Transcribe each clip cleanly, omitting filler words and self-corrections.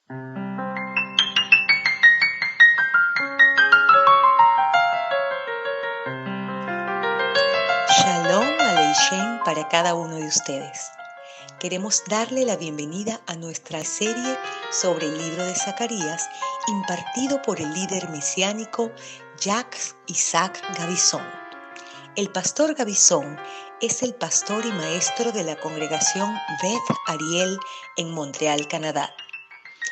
Shalom Aleichem para cada uno de ustedes. Queremos darle la bienvenida a nuestra serie sobre el libro de Zacarías, impartido por el líder mesiánico Jacques Isaac Gavison. El pastor Gavison es el pastor y maestro de la congregación Beth Ariel en Montreal, Canadá.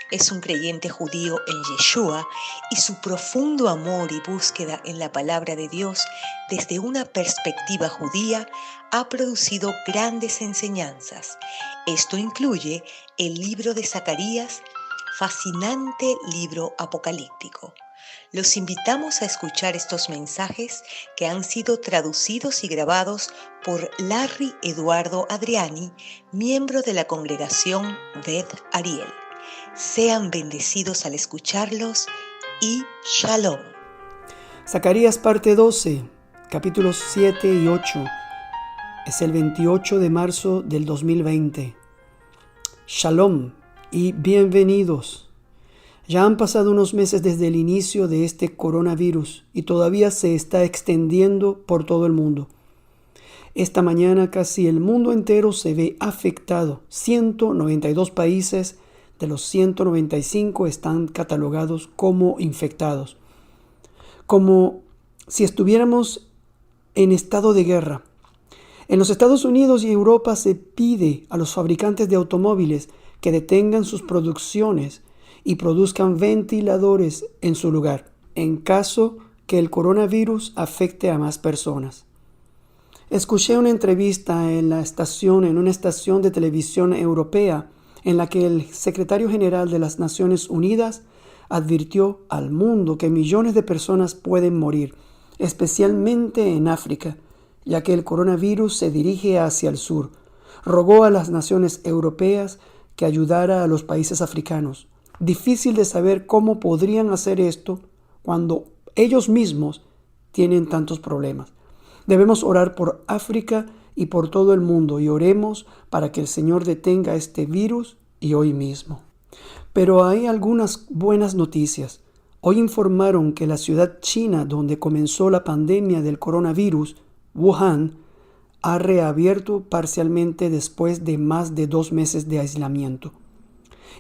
Es un creyente judío en Yeshua y su profundo amor y búsqueda en la palabra de Dios desde una perspectiva judía ha producido grandes enseñanzas. Esto incluye el libro de Zacarías, fascinante libro apocalíptico. Los invitamos a escuchar estos mensajes que han sido traducidos y grabados por Larry Eduardo Adriani, miembro de la congregación Beth Ariel. Sean bendecidos al escucharlos y Shalom. Zacarías parte 12, capítulos 7 y 8. Es el 28 de marzo del 2020. Shalom y bienvenidos. Ya han pasado unos meses desde el inicio de este coronavirus y todavía se está extendiendo por todo el mundo. Esta mañana casi el mundo entero se ve afectado. 192 países de los 195 están catalogados como infectados. Como si estuviéramos en estado de guerra. En los Estados Unidos y Europa se pide a los fabricantes de automóviles que detengan sus producciones y produzcan ventiladores en su lugar, en caso que el coronavirus afecte a más personas. Escuché una entrevista en una estación de televisión europea en la que el secretario general de las Naciones Unidas advirtió al mundo que millones de personas pueden morir, especialmente en África, ya que el coronavirus se dirige hacia el sur. Rogó a las naciones europeas que ayudara a los países africanos. Difícil de saber cómo podrían hacer esto cuando ellos mismos tienen tantos problemas. Debemos orar por África y por todo el mundo y oremos para que el Señor detenga este virus y hoy mismo. Pero hay algunas buenas noticias. Hoy informaron que la ciudad china donde comenzó la pandemia del coronavirus, Wuhan, ha reabierto parcialmente después de más de 2 meses de aislamiento.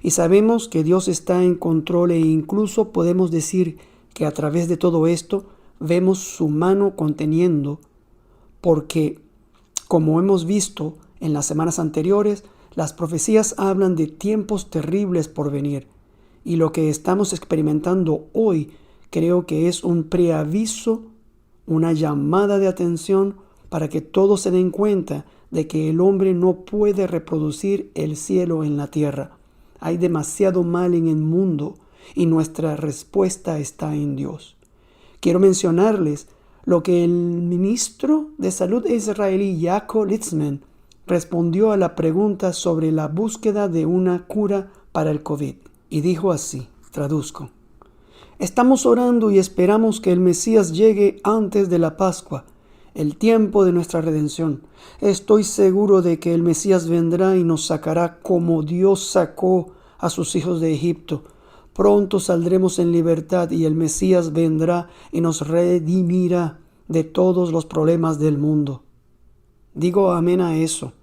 Y sabemos que Dios está en control e incluso podemos decir que a través de todo esto vemos su mano conteniendo, porque como hemos visto en las semanas anteriores, las profecías hablan de tiempos terribles por venir. Y lo que estamos experimentando hoy creo que es un preaviso, una llamada de atención para que todos se den cuenta de que el hombre no puede reproducir el cielo en la tierra. Hay demasiado mal en el mundo y nuestra respuesta está en Dios. Quiero mencionarles lo que el ministro de Salud israelí Yaakov Litzman respondió a la pregunta sobre la búsqueda de una cura para el COVID. Y dijo así, traduzco: estamos orando y esperamos que el Mesías llegue antes de la Pascua, el tiempo de nuestra redención. Estoy seguro de que el Mesías vendrá y nos sacará como Dios sacó a sus hijos de Egipto. Pronto saldremos en libertad y el Mesías vendrá y nos redimirá de todos los problemas del mundo. Digo amén a eso.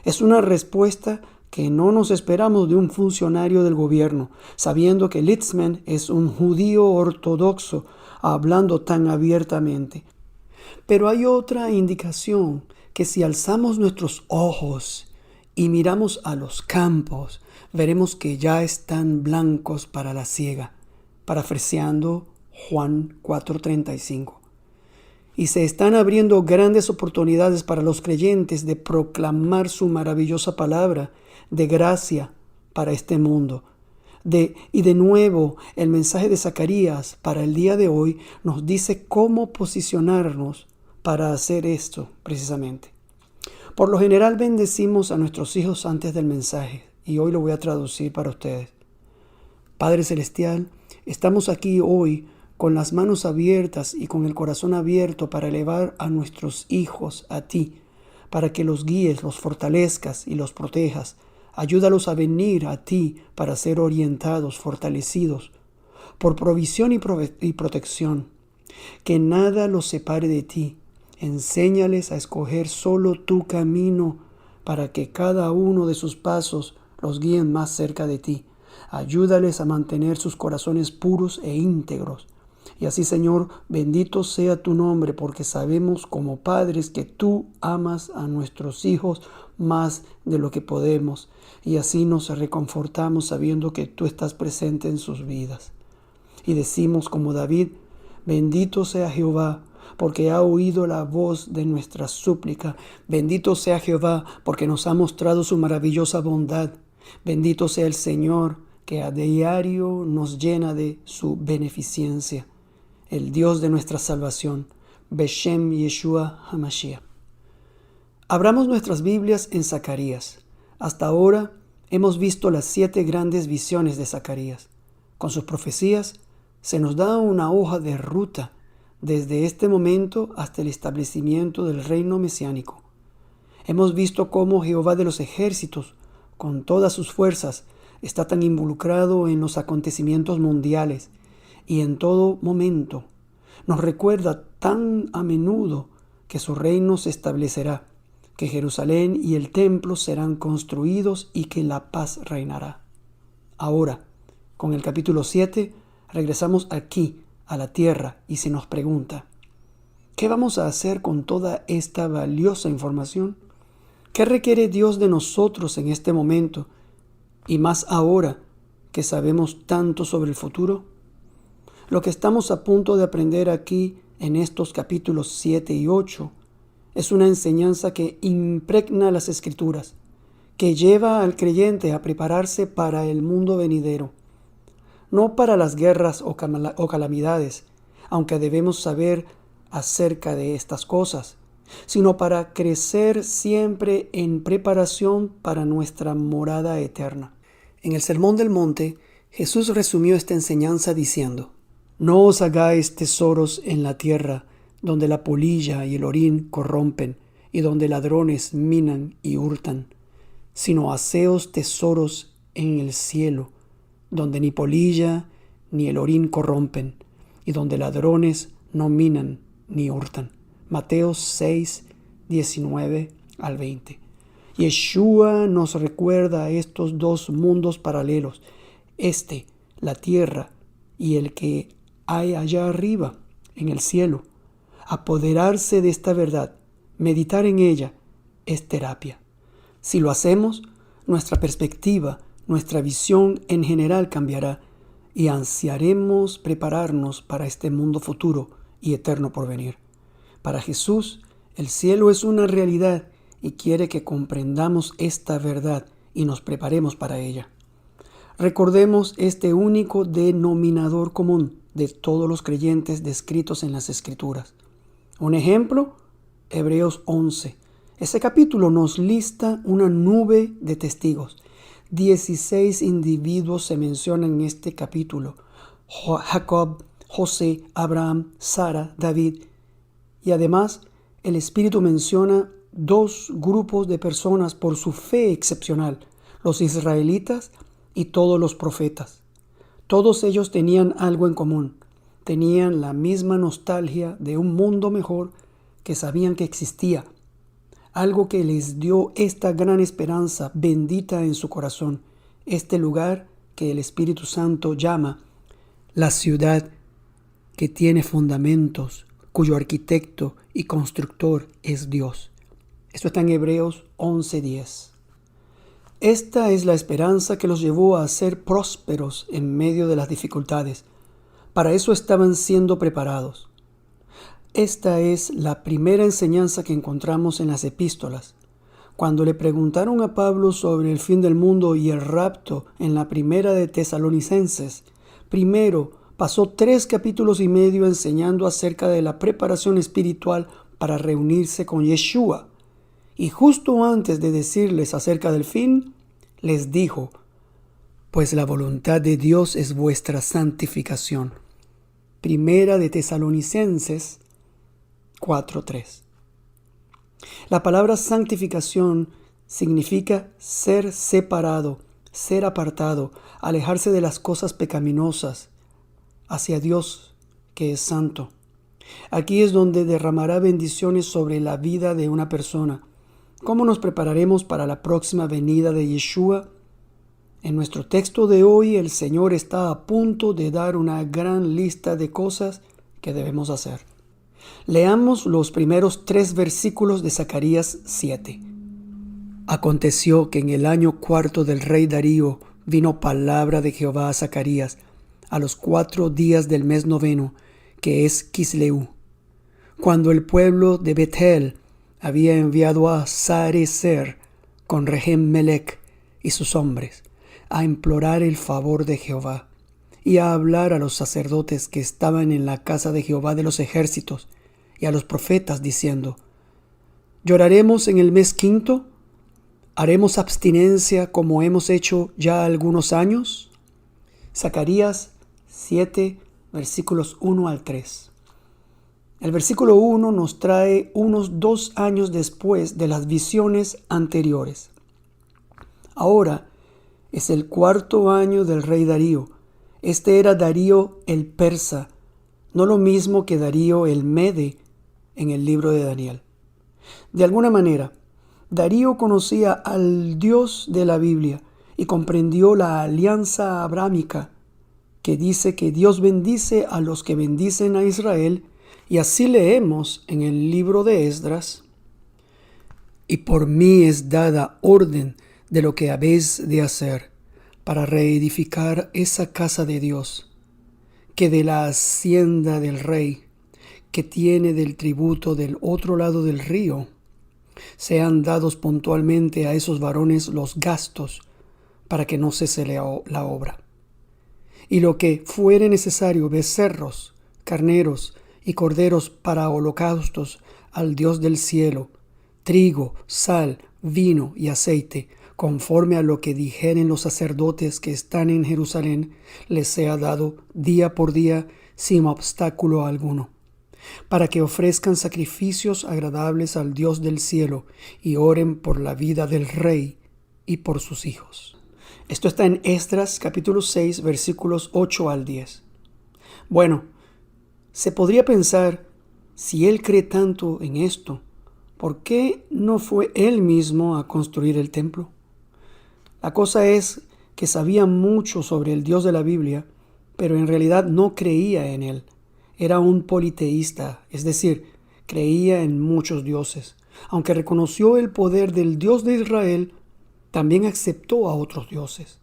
Es una respuesta que no nos esperamos de un funcionario del gobierno, sabiendo que Litzman es un judío ortodoxo hablando tan abiertamente. Pero hay otra indicación, que si alzamos nuestros ojos y miramos a los campos, veremos que ya están blancos para la siega, parafraseando Juan 4:35. Y se están abriendo grandes oportunidades para los creyentes de proclamar su maravillosa palabra de gracia para este mundo. Y de nuevo, el mensaje de Zacarías para el día de hoy nos dice cómo posicionarnos para hacer esto precisamente. Por lo general bendecimos a nuestros hijos antes del mensaje y hoy lo voy a traducir para ustedes. Padre Celestial, estamos aquí hoy con las manos abiertas y con el corazón abierto para elevar a nuestros hijos a ti, para que los guíes, los fortalezcas y los protejas, Ayúdalos a venir a ti para ser orientados, fortalecidos, por provisión y protección. Que nada los separe de ti. Enséñales a escoger solo tu camino para que cada uno de sus pasos los guíen más cerca de ti. Ayúdales a mantener sus corazones puros e íntegros. Y así, Señor, bendito sea tu nombre, porque sabemos como padres que tú amas a nuestros hijos más de lo que podemos. Y así nos reconfortamos sabiendo que tú estás presente en sus vidas. Y decimos como David: bendito sea Jehová, porque ha oído la voz de nuestra súplica. Bendito sea Jehová, porque nos ha mostrado su maravillosa bondad. Bendito sea el Señor, que a diario nos llena de su beneficencia. El Dios de nuestra salvación, Beshem Yeshua HaMashiach. Abramos nuestras Biblias en Zacarías. Hasta ahora hemos visto las 7 grandes visiones de Zacarías. Con sus profecías se nos da una hoja de ruta desde este momento hasta el establecimiento del reino mesiánico. Hemos visto cómo Jehová de los ejércitos, con todas sus fuerzas, está tan involucrado en los acontecimientos mundiales y en todo momento nos recuerda tan a menudo que su reino se establecerá, que Jerusalén y el templo serán construidos y que la paz reinará. Ahora, con el capítulo 7, regresamos aquí a la tierra y se nos pregunta: ¿qué vamos a hacer con toda esta valiosa información? ¿Qué requiere Dios de nosotros en este momento y más ahora que sabemos tanto sobre el futuro? Lo que estamos a punto de aprender aquí en estos capítulos 7 y 8 es una enseñanza que impregna las Escrituras, que lleva al creyente a prepararse para el mundo venidero, no para las guerras o calamidades, aunque debemos saber acerca de estas cosas, sino para crecer siempre en preparación para nuestra morada eterna. En el Sermón del Monte, Jesús resumió esta enseñanza diciendo: no os hagáis tesoros en la tierra, donde la polilla y el orín corrompen, y donde ladrones minan y hurtan, sino haceos tesoros en el cielo, donde ni polilla ni el orín corrompen, y donde ladrones no minan ni hurtan. Mateo 6, 19 al 20. Yeshua nos recuerda estos 2 mundos paralelos, la tierra, y el que hay allá arriba, en el cielo. Apoderarse de esta verdad, meditar en ella, es terapia. Si lo hacemos, nuestra perspectiva, nuestra visión en general cambiará y ansiaremos prepararnos para este mundo futuro y eterno por venir. Para Jesús, el cielo es una realidad y quiere que comprendamos esta verdad y nos preparemos para ella. Recordemos este único denominador común de todos los creyentes descritos en las Escrituras. Un ejemplo, Hebreos 11. Ese capítulo nos lista una nube de testigos. 16 individuos se mencionan en este capítulo: Jacob, José, Abraham, Sara, David. Y además, el Espíritu menciona 2 grupos de personas por su fe excepcional: los israelitas y todos los profetas. Todos ellos tenían algo en común. Tenían la misma nostalgia de un mundo mejor que sabían que existía. Algo que les dio esta gran esperanza bendita en su corazón. Este lugar que el Espíritu Santo llama la ciudad que tiene fundamentos, cuyo arquitecto y constructor es Dios. Esto está en Hebreos 11:10. Esta es la esperanza que los llevó a ser prósperos en medio de las dificultades. Para eso estaban siendo preparados. Esta es la primera enseñanza que encontramos en las epístolas. Cuando le preguntaron a Pablo sobre el fin del mundo y el rapto en la primera de Tesalonicenses, primero pasó 3 capítulos y medio enseñando acerca de la preparación espiritual para reunirse con Yeshua. Y justo antes de decirles acerca del fin, les dijo: pues la voluntad de Dios es vuestra santificación. Primera de Tesalonicenses 4:3. La palabra santificación significa ser separado, ser apartado, alejarse de las cosas pecaminosas hacia Dios, que es santo. Aquí es donde derramará bendiciones sobre la vida de una persona. ¿Cómo nos prepararemos para la próxima venida de Yeshua? En nuestro texto de hoy, el Señor está a punto de dar una gran lista de cosas que debemos hacer. Leamos los primeros 3 versículos de Zacarías 7. Aconteció que en el año 4 del rey Darío vino palabra de Jehová a Zacarías a los 4 días del mes 9, que es Quisleu, cuando el pueblo de Betel había enviado a Sarecer con Regem-Melech y sus hombres a implorar el favor de Jehová y a hablar a los sacerdotes que estaban en la casa de Jehová de los ejércitos y a los profetas diciendo: ¿Lloraremos en el mes 5? ¿Haremos abstinencia como hemos hecho ya algunos años? Zacarías 7, versículos 1 al 3. El versículo 1 nos trae unos 2 años después de las visiones anteriores. Ahora es el 4º año del rey Darío. Este era Darío el persa, no lo mismo que Darío el mede en el libro de Daniel. De alguna manera, Darío conocía al Dios de la Biblia y comprendió la alianza abrámica que dice que Dios bendice a los que bendicen a Israel, y así leemos en el libro de Esdras: y por mí es dada orden de lo que habéis de hacer para reedificar esa casa de Dios, que de la hacienda del rey, que tiene del tributo del otro lado del río, sean dados puntualmente a esos varones los gastos para que no cese la obra. Y lo que fuere necesario, becerros, carneros y corderos para holocaustos al Dios del cielo, trigo, sal, vino y aceite, conforme a lo que dijeren los sacerdotes que están en Jerusalén, les sea dado día por día sin obstáculo alguno, para que ofrezcan sacrificios agradables al Dios del cielo y oren por la vida del rey y por sus hijos. Esto está en Esdras capítulo 6, versículos 8 al 10. Bueno, se podría pensar, si él cree tanto en esto, ¿por qué no fue él mismo a construir el templo? La cosa es que sabía mucho sobre el Dios de la Biblia, pero en realidad no creía en él. Era un politeísta, es decir, creía en muchos dioses. Aunque reconoció el poder del Dios de Israel, también aceptó a otros dioses.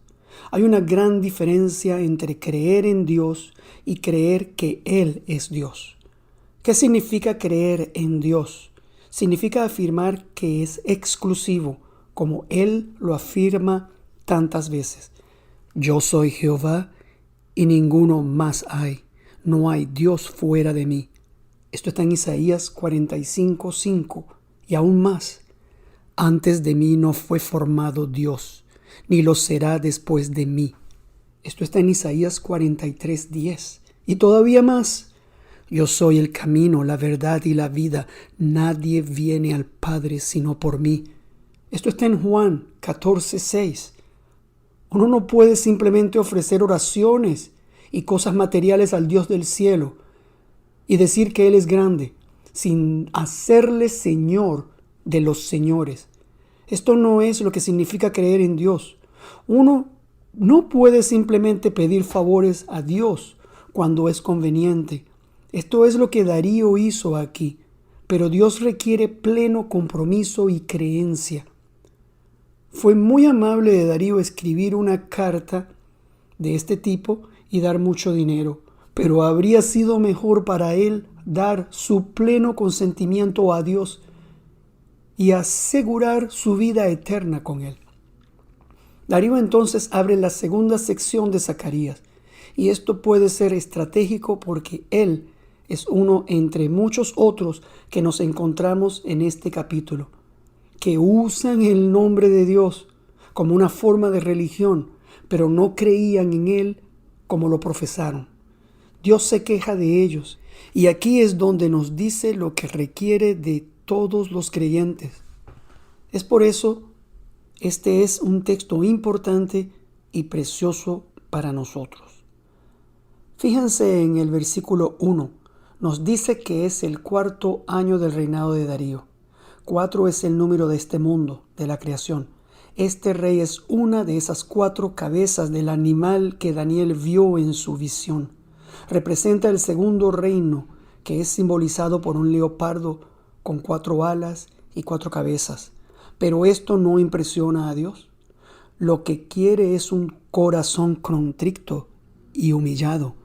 Hay una gran diferencia entre creer en Dios y creer que Él es Dios. ¿Qué significa creer en Dios? Significa afirmar que es exclusivo, como Él lo afirma tantas veces. Yo soy Jehová y ninguno más hay. No hay Dios fuera de mí. Esto está en Isaías 45:5 y aún más. Antes de mí no fue formado Dios, ni lo será después de mí. Esto está en Isaías 43:10. Y todavía más. Yo soy el camino, la verdad y la vida. Nadie viene al Padre sino por mí. Esto está en Juan 14:6. Uno no puede simplemente ofrecer oraciones y cosas materiales al Dios del cielo y decir que Él es grande, sin hacerle Señor de los señores. Esto no es lo que significa creer en Dios. Uno no puede simplemente pedir favores a Dios cuando es conveniente. Esto es lo que Darío hizo aquí, pero Dios requiere pleno compromiso y creencia. Fue muy amable de Darío escribir una carta de este tipo y dar mucho dinero, pero habría sido mejor para él dar su pleno consentimiento a Dios y asegurar su vida eterna con Él. Darío entonces abre la segunda sección de Zacarías, y esto puede ser estratégico porque él es uno entre muchos otros que nos encontramos en este capítulo, que usan el nombre de Dios como una forma de religión, pero no creían en Él como lo profesaron. Dios se queja de ellos, y aquí es donde nos dice lo que requiere de todos los creyentes. Es por eso Este es un texto importante y precioso para nosotros. Fíjense en el versículo 1. Nos dice que es el 4º año del reinado de Darío. 4 es el número de este mundo, de la creación. Este rey es una de esas 4 cabezas del animal que Daniel vio en su visión. Representa el segundo reino, que es simbolizado por un leopardo con 4 alas y 4 cabezas. Pero esto no impresiona a Dios. Lo que quiere es un corazón contrito y humillado,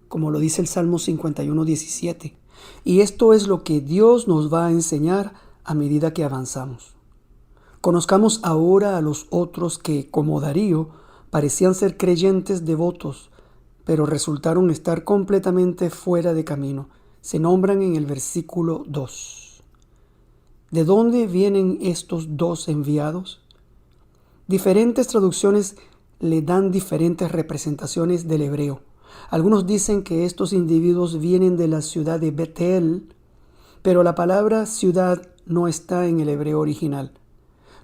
como lo dice el Salmo 51:17. Y esto es lo que Dios nos va a enseñar a medida que avanzamos. Conozcamos ahora a los otros que, como Darío, parecían ser creyentes devotos, pero resultaron estar completamente fuera de camino. Se nombran en el versículo 2. ¿De dónde vienen estos 2 enviados? Diferentes traducciones le dan diferentes representaciones del hebreo. Algunos dicen que estos individuos vienen de la ciudad de Betel, pero la palabra ciudad no está en el hebreo original.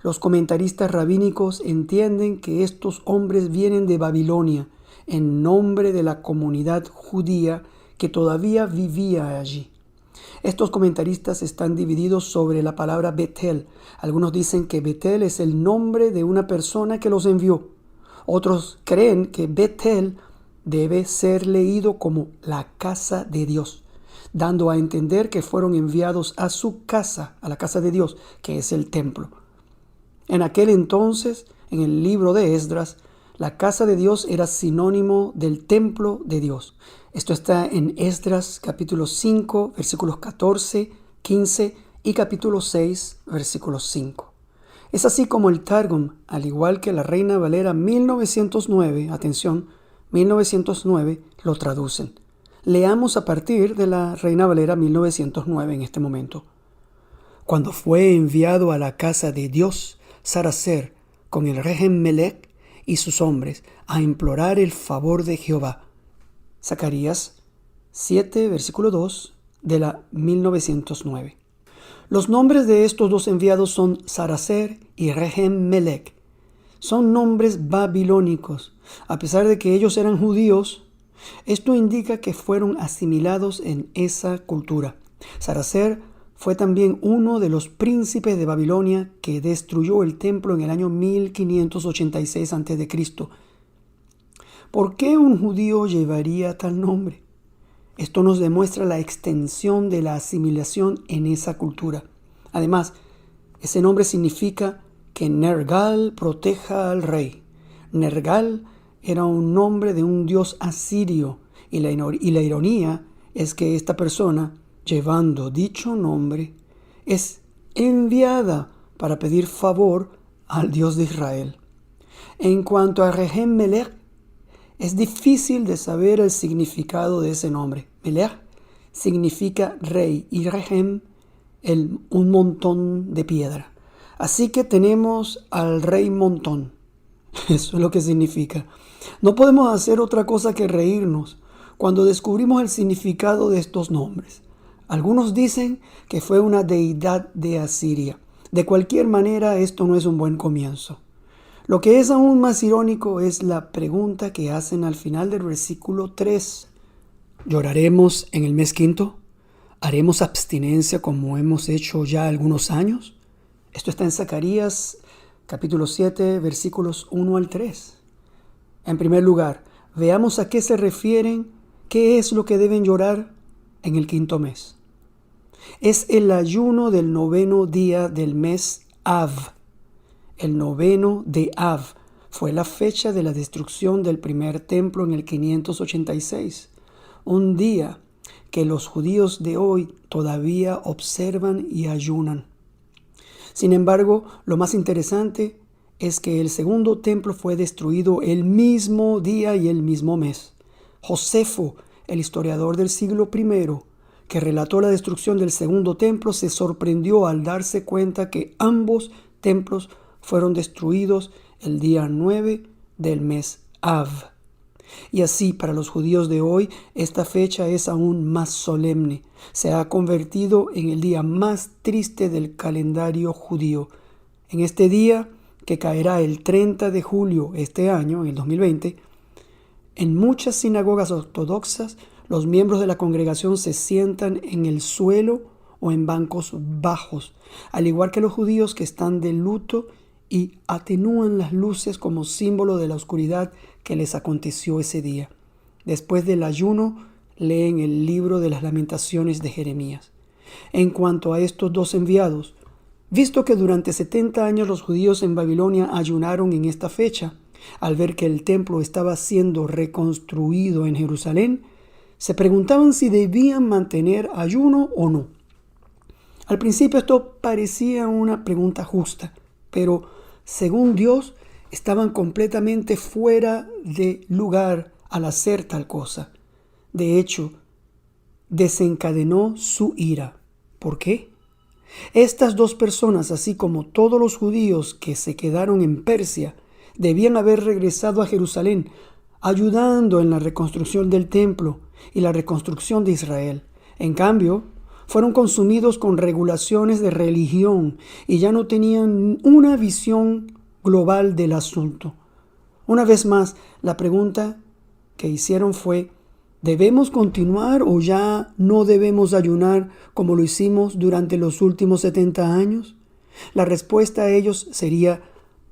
Los comentaristas rabínicos entienden que estos hombres vienen de Babilonia en nombre de la comunidad judía que todavía vivía allí. Estos comentaristas están divididos sobre la palabra Betel. Algunos dicen que Betel es el nombre de una persona que los envió. Otros creen que Betel debe ser leído como la casa de Dios, dando a entender que fueron enviados a su casa, a la casa de Dios, que es el templo. En aquel entonces, en el libro de Esdras, la casa de Dios era sinónimo del templo de Dios. Esto está en Esdras capítulo 5, versículos 14, 15 y capítulo 6, versículo 5. Es así como el Targum, al igual que la Reina Valera 1909, atención, 1909, lo traducen. Leamos a partir de la Reina Valera 1909 en este momento. Cuando fue enviado a la casa de Dios, Saracer, con el rey Melech y sus hombres, a implorar el favor de Jehová. Zacarías 7, versículo 2 de la 1909. Los nombres de estos 2 enviados son Saracer y Rehem Melech. Son nombres babilónicos. A pesar de que ellos eran judíos, esto indica que fueron asimilados en esa cultura. Saracer fue también uno de los príncipes de Babilonia que destruyó el templo en el año 1586 a.C. ¿Por qué un judío llevaría tal nombre? Esto nos demuestra la extensión de la asimilación en esa cultura. Además, ese nombre significa que Nergal proteja al rey. Nergal era un nombre de un dios asirio y la ironía es que esta persona, llevando dicho nombre, es enviada para pedir favor al Dios de Israel. En cuanto a Rehem Melech, es difícil de saber el significado de ese nombre. Melech significa rey y Rehem un montón de piedra. Así que tenemos al rey montón. Eso es lo que significa. No podemos hacer otra cosa que reírnos cuando descubrimos el significado de estos nombres. Algunos dicen que fue una deidad de Asiria. De cualquier manera, esto no es un buen comienzo. Lo que es aún más irónico es la pregunta que hacen al final del versículo 3. ¿Lloraremos en el mes quinto? ¿Haremos abstinencia como hemos hecho ya algunos años? Esto está en Zacarías capítulo 7, versículos 1 al 3. En primer lugar, veamos a qué se refieren, qué es lo que deben llorar en el quinto mes. Es el ayuno del 9º día del mes Av. El 9º de Av fue la fecha de la destrucción del primer templo en el 586, un día que los judíos de hoy todavía observan y ayunan. Sin embargo, lo más interesante es que el segundo templo fue destruido el mismo día y el mismo mes. Josefo, el historiador del siglo I, que relató la destrucción del segundo templo, se sorprendió al darse cuenta que ambos templos fueron destruidos el día 9 del mes Av. Y así, para los judíos de hoy, esta fecha es aún más solemne. Se ha convertido en el día más triste del calendario judío. En este día, que caerá el 30 de julio este año, en el 2020, en muchas sinagogas ortodoxas, los miembros de la congregación se sientan en el suelo o en bancos bajos, al igual que los judíos que están de luto y atenúan las luces como símbolo de la oscuridad que les aconteció ese día. Después del ayuno, leen el libro de las Lamentaciones de Jeremías. En cuanto a estos dos enviados, visto que durante 70 años los judíos en Babilonia ayunaron en esta fecha, al ver que el templo estaba siendo reconstruido en Jerusalén, se preguntaban si debían mantener ayuno o no. Al principio esto parecía una pregunta justa, pero según Dios estaban completamente fuera de lugar al hacer tal cosa. De hecho, desencadenó su ira. ¿Por qué? Estas dos personas, así como todos los judíos que se quedaron en Persia, debían haber regresado a Jerusalén, ayudando en la reconstrucción del templo y la reconstrucción de Israel. En cambio, fueron consumidos con regulaciones de religión y ya no tenían una visión global del asunto. Una vez más, la pregunta que hicieron fue: ¿debemos continuar o ya no debemos ayunar como lo hicimos durante los últimos 70 años? La respuesta a ellos sería: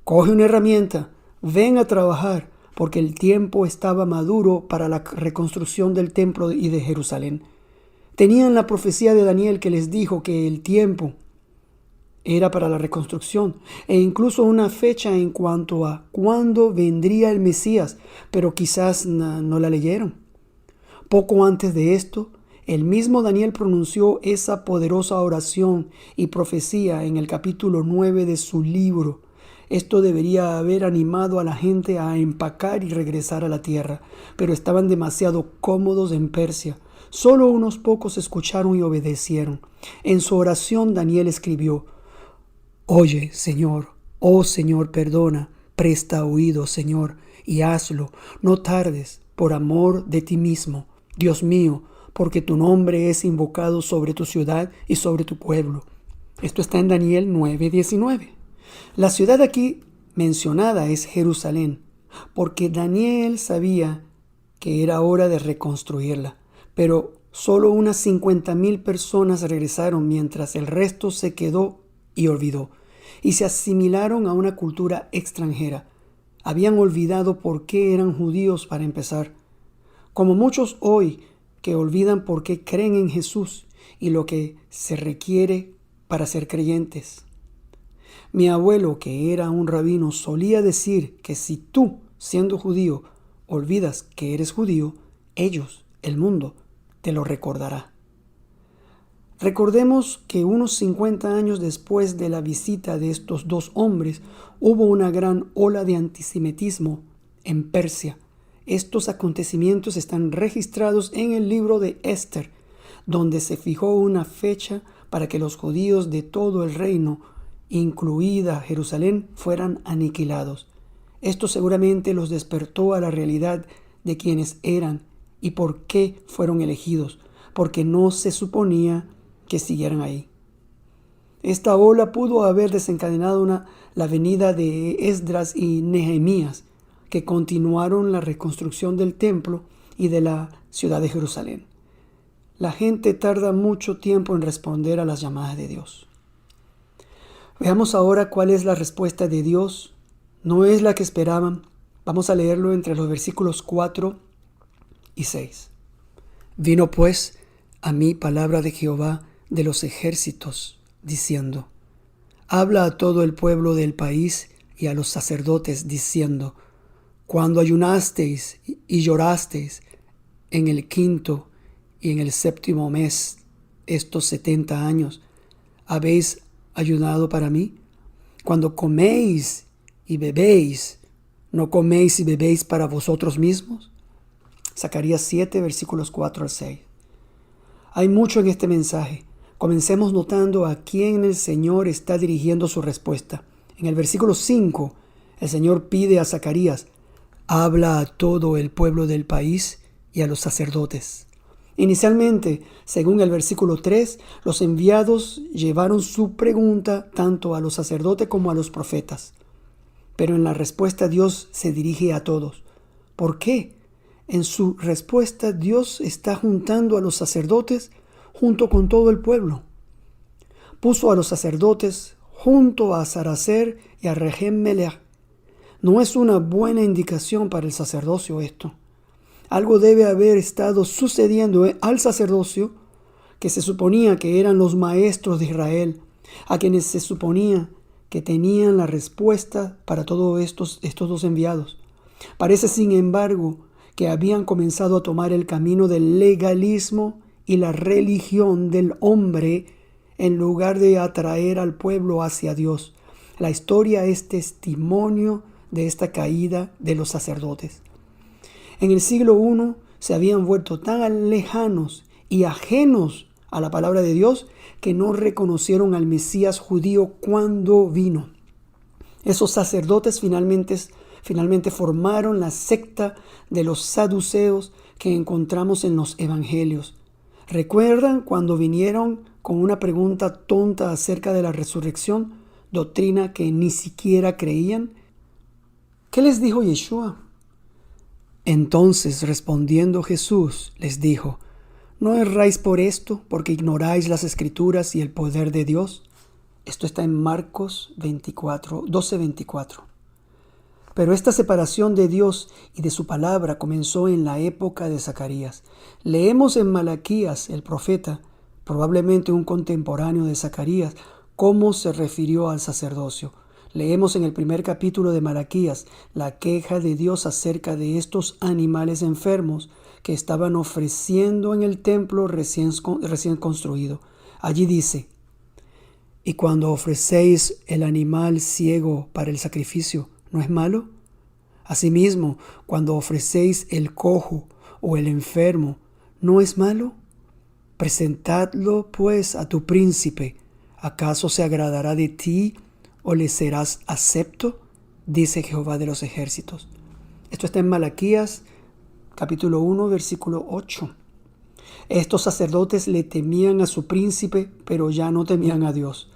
coge una herramienta, ven a trabajar, porque el tiempo estaba maduro para la reconstrucción del templo y de Jerusalén. Tenían la profecía de Daniel que les dijo que el tiempo era para la reconstrucción e incluso una fecha en cuanto a cuándo vendría el Mesías, pero quizás no la leyeron. Poco antes de esto, el mismo Daniel pronunció esa poderosa oración y profecía en el capítulo 9 de su libro. Esto debería haber animado a la gente a empacar y regresar a la tierra, pero estaban demasiado cómodos en Persia. Solo unos pocos escucharon y obedecieron. En su oración Daniel escribió: Oye, Señor, oh Señor, perdona, presta oído, Señor, y hazlo, no tardes, por amor de ti mismo, Dios mío, porque tu nombre es invocado sobre tu ciudad y sobre tu pueblo. Esto está en Daniel 9:19. La ciudad aquí mencionada es Jerusalén, porque Daniel sabía que era hora de reconstruirla, pero solo unas 50,000 personas regresaron mientras el resto se quedó y olvidó, y se asimilaron a una cultura extranjera. Habían olvidado por qué eran judíos para empezar, como muchos hoy que olvidan por qué creen en Jesús y lo que se requiere para ser creyentes. Mi abuelo, que era un rabino, solía decir que si tú, siendo judío, olvidas que eres judío, ellos, el mundo, te lo recordará. Recordemos que unos 50 años después de la visita de estos dos hombres, hubo una gran ola de antisemitismo en Persia. Estos acontecimientos están registrados en el libro de Esther, donde se fijó una fecha para que los judíos de todo el reino, incluida Jerusalén, fueran aniquilados. Esto seguramente los despertó a la realidad de quienes eran y por qué fueron elegidos, porque no se suponía que siguieran ahí. Esta ola pudo haber desencadenado la venida de Esdras y Nehemías, que continuaron la reconstrucción del templo y de la ciudad de Jerusalén. La gente tarda mucho tiempo en responder a las llamadas de Dios. Veamos ahora cuál es la respuesta de Dios. No es la que esperaban. Vamos a leerlo entre los versículos 4 y 6. Vino pues a mí palabra de Jehová de los ejércitos, diciendo: Habla a todo el pueblo del país y a los sacerdotes, diciendo: Cuando ayunasteis y llorasteis en el 5º y en el 7º mes, estos 70 años, ¿habéis ayunado para mí? Cuando coméis y bebéis, ¿no coméis y bebéis para vosotros mismos? Zacarías 7, versículos 4 al 6. Hay mucho en este mensaje. Comencemos notando a quién el Señor está dirigiendo su respuesta. En el versículo 5, el Señor pide a Zacarías: habla a todo el pueblo del país y a los sacerdotes. Inicialmente, según el versículo 3, los enviados llevaron su pregunta tanto a los sacerdotes como a los profetas. Pero en la respuesta Dios se dirige a todos. ¿Por qué? En su respuesta Dios está juntando a los sacerdotes junto con todo el pueblo. Puso a los sacerdotes junto a Saracer y a Regem-Melech. No es una buena indicación para el sacerdocio esto. Algo debe haber estado sucediendo al sacerdocio, que se suponía que eran los maestros de Israel, a quienes se suponía que tenían la respuesta para todos estos dos enviados. Parece, sin embargo, que habían comenzado a tomar el camino del legalismo y la religión del hombre en lugar de atraer al pueblo hacia Dios. La historia es testimonio de esta caída de los sacerdotes. En el siglo I se habían vuelto tan lejanos y ajenos a la palabra de Dios que no reconocieron al Mesías judío cuando vino. Esos sacerdotes finalmente formaron la secta de los saduceos que encontramos en los evangelios. ¿Recuerdan cuando vinieron con una pregunta tonta acerca de la resurrección, doctrina que ni siquiera creían? ¿Qué les dijo Yeshua? Entonces, respondiendo Jesús, les dijo: ¿no erráis por esto, porque ignoráis las Escrituras y el poder de Dios? Esto está en Marcos 12:24. Pero esta separación de Dios y de su palabra comenzó en la época de Zacarías. Leemos en Malaquías, el profeta, probablemente un contemporáneo de Zacarías, cómo se refirió al sacerdocio. Leemos en el primer capítulo de Malaquías la queja de Dios acerca de estos animales enfermos que estaban ofreciendo en el templo recién construido. Allí dice: y cuando ofrecéis el animal ciego para el sacrificio, ¿no es malo? Asimismo, cuando ofrecéis el cojo o el enfermo, ¿no es malo? Presentadlo pues a tu príncipe. ¿Acaso se agradará de ti o le serás acepto? Dice Jehová de los ejércitos. Esto está en Malaquías capítulo 1, versículo 8. Estos sacerdotes le temían a su príncipe, pero ya no temían a Dios.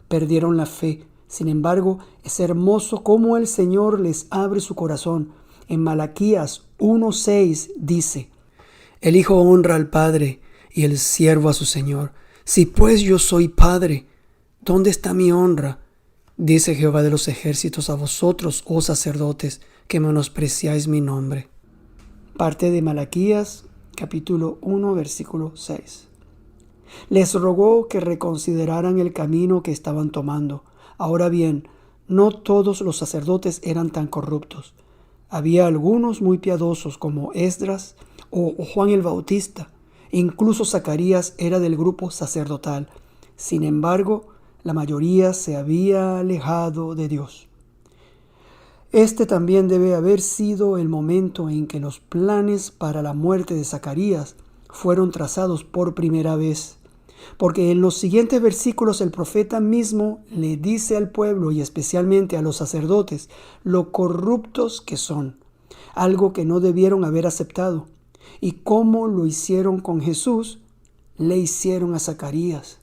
Perdieron la fe. Sin embargo, es hermoso cómo el Señor les abre su corazón. En Malaquías 1:6 dice: el hijo honra al padre y el siervo a su señor. Si pues yo soy padre, ¿dónde está mi honra? Dice Jehová de los ejércitos a vosotros, oh sacerdotes, que menospreciáis mi nombre. Parte de Malaquías, capítulo 1, versículo 6. Les rogó que reconsideraran el camino que estaban tomando. Ahora bien, no todos los sacerdotes eran tan corruptos. Había algunos muy piadosos como Esdras o Juan el Bautista. Incluso Zacarías era del grupo sacerdotal. Sin embargo, la mayoría se había alejado de Dios. Este también debe haber sido el momento en que los planes para la muerte de Zacarías fueron trazados por primera vez, porque en los siguientes versículos el profeta mismo le dice al pueblo y especialmente a los sacerdotes lo corruptos que son, algo que no debieron haber aceptado, y cómo lo hicieron con Jesús, le hicieron a Zacarías.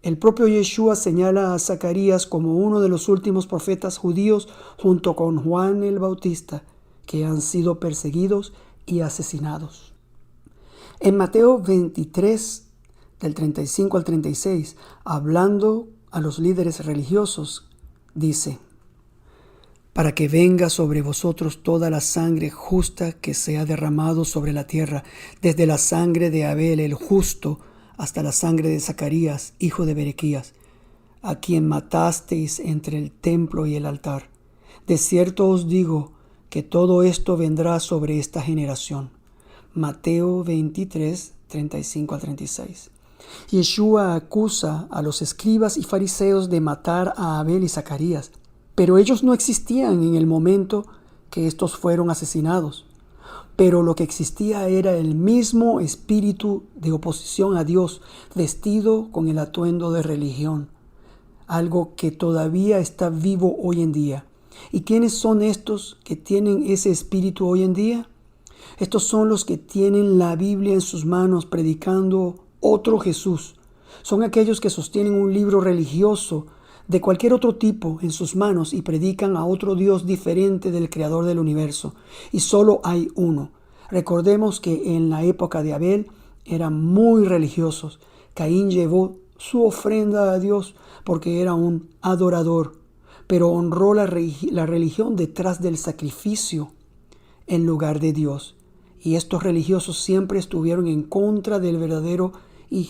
El propio Yeshua señala a Zacarías como uno de los últimos profetas judíos junto con Juan el Bautista, que han sido perseguidos y asesinados. En Mateo 23, del 35 al 36, hablando a los líderes religiosos, dice: para que venga sobre vosotros toda la sangre justa que se ha derramado sobre la tierra, desde la sangre de Abel el justo hasta la sangre de Zacarías, hijo de Berequías, a quien matasteis entre el templo y el altar. De cierto os digo que todo esto vendrá sobre esta generación. Mateo 23, 35 al 36. Yeshua acusa a los escribas y fariseos de matar a Abel y Zacarías, pero ellos no existían en el momento que estos fueron asesinados. Pero lo que existía era el mismo espíritu de oposición a Dios, vestido con el atuendo de religión, algo que todavía está vivo hoy en día. ¿Y quiénes son estos que tienen ese espíritu hoy en día? Estos son los que tienen la Biblia en sus manos predicando otro Jesús. Son aquellos que sostienen un libro religioso de cualquier otro tipo en sus manos y predican a otro Dios diferente del creador del universo. Y solo hay uno. Recordemos que en la época de Abel eran muy religiosos. Caín llevó su ofrenda a Dios porque era un adorador, pero honró la religión detrás del sacrificio en lugar de Dios. Y estos religiosos siempre estuvieron en contra del verdadero y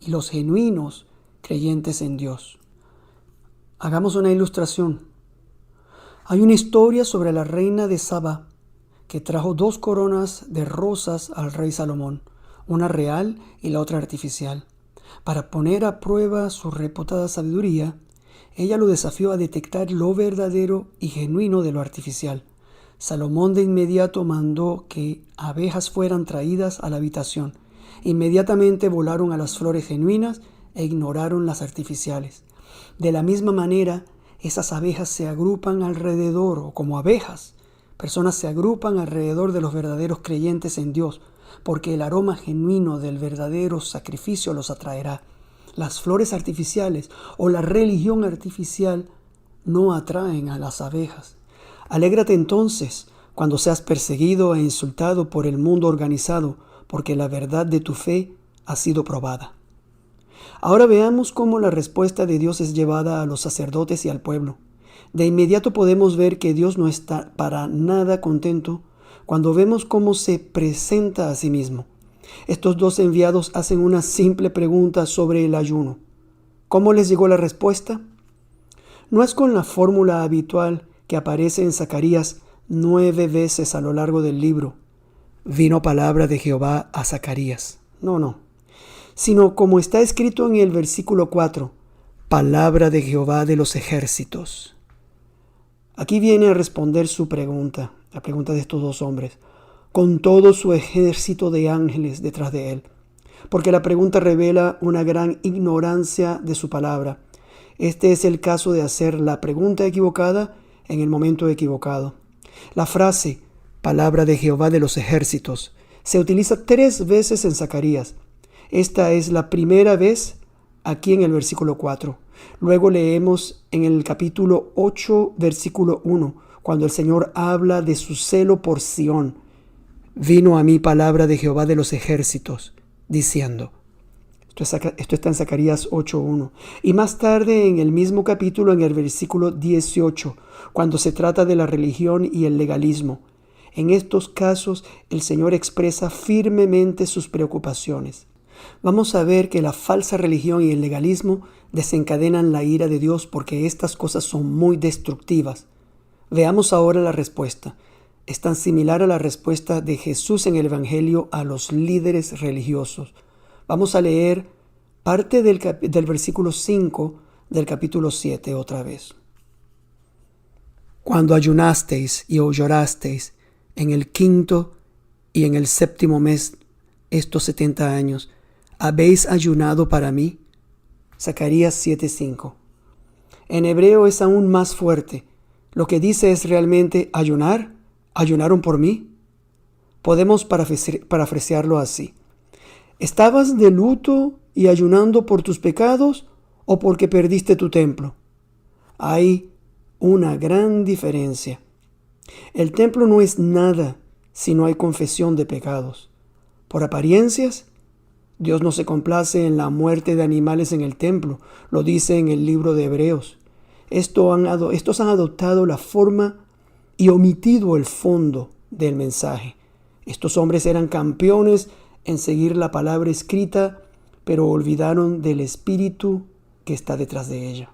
los genuinos creyentes en Dios. Hagamos una ilustración. Hay una historia sobre la reina de Saba que trajo 2 coronas de rosas al rey Salomón, una real y la otra artificial. Para poner a prueba su reputada sabiduría, ella lo desafió a detectar lo verdadero y genuino de lo artificial. Salomón de inmediato mandó que abejas fueran traídas a la habitación. Inmediatamente volaron a las flores genuinas e ignoraron las artificiales. De la misma manera, esas abejas se agrupan alrededor, o como abejas, personas se agrupan alrededor de los verdaderos creyentes en Dios, porque el aroma genuino del verdadero sacrificio los atraerá. Las flores artificiales o la religión artificial no atraen a las abejas. Alégrate entonces cuando seas perseguido e insultado por el mundo organizado, porque la verdad de tu fe ha sido probada. Ahora veamos cómo la respuesta de Dios es llevada a los sacerdotes y al pueblo. De inmediato podemos ver que Dios no está para nada contento cuando vemos cómo se presenta a sí mismo. Estos 2 enviados hacen una simple pregunta sobre el ayuno. ¿Cómo les llegó la respuesta? No es con la fórmula habitual que aparece en Zacarías 9 veces a lo largo del libro. Vino palabra de Jehová a Zacarías. No. Sino como está escrito en el versículo 4, palabra de Jehová de los ejércitos. Aquí viene a responder su pregunta, la pregunta de estos 2 hombres, con todo su ejército de ángeles detrás de él, porque la pregunta revela una gran ignorancia de su palabra. Este es el caso de hacer la pregunta equivocada en el momento equivocado. La frase, palabra de Jehová de los ejércitos, se utiliza 3 veces en Zacarías. Esta es la primera vez aquí en el versículo 4. Luego leemos en el capítulo 8, versículo 1, cuando el Señor habla de su celo por Sión. Vino a mí palabra de Jehová de los ejércitos, diciendo. Esto está en Zacarías 8:1. Y más tarde en el mismo capítulo, en el versículo 18, cuando se trata de la religión y el legalismo. En estos casos, el Señor expresa firmemente sus preocupaciones. Vamos a ver que la falsa religión y el legalismo desencadenan la ira de Dios porque estas cosas son muy destructivas. Veamos ahora la respuesta. Es tan similar a la respuesta de Jesús en el Evangelio a los líderes religiosos. Vamos a leer parte del versículo 5 del capítulo 7 otra vez. Cuando ayunasteis y llorasteis en el 5º y en el 7º mes, estos 70 años, ¿habéis ayunado para mí? Zacarías 7:5. En hebreo es aún más fuerte. Lo que dice es realmente ayunar. ¿Ayunaron por mí? Podemos parafrasearlo así. ¿Estabas de luto y ayunando por tus pecados o porque perdiste tu templo? Hay una gran diferencia. El templo no es nada si no hay confesión de pecados. Por apariencias, Dios no se complace en la muerte de animales en el templo, lo dice en el libro de Hebreos. Estos han adoptado la forma y omitido el fondo del mensaje. Estos hombres eran campeones en seguir la palabra escrita, pero olvidaron del espíritu que está detrás de ella.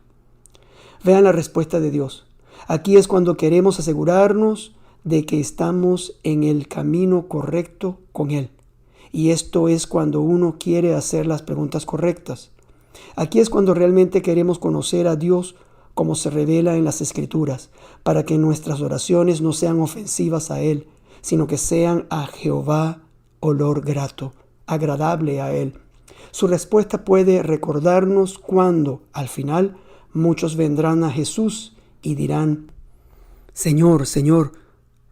Vean la respuesta de Dios. Aquí es cuando queremos asegurarnos de que estamos en el camino correcto con Él. Y esto es cuando uno quiere hacer las preguntas correctas. Aquí es cuando realmente queremos conocer a Dios como se revela en las Escrituras, para que nuestras oraciones no sean ofensivas a Él, sino que sean a Jehová olor grato, agradable a Él. Su respuesta puede recordarnos cuando, al final, muchos vendrán a Jesús y dirán: Señor, Señor,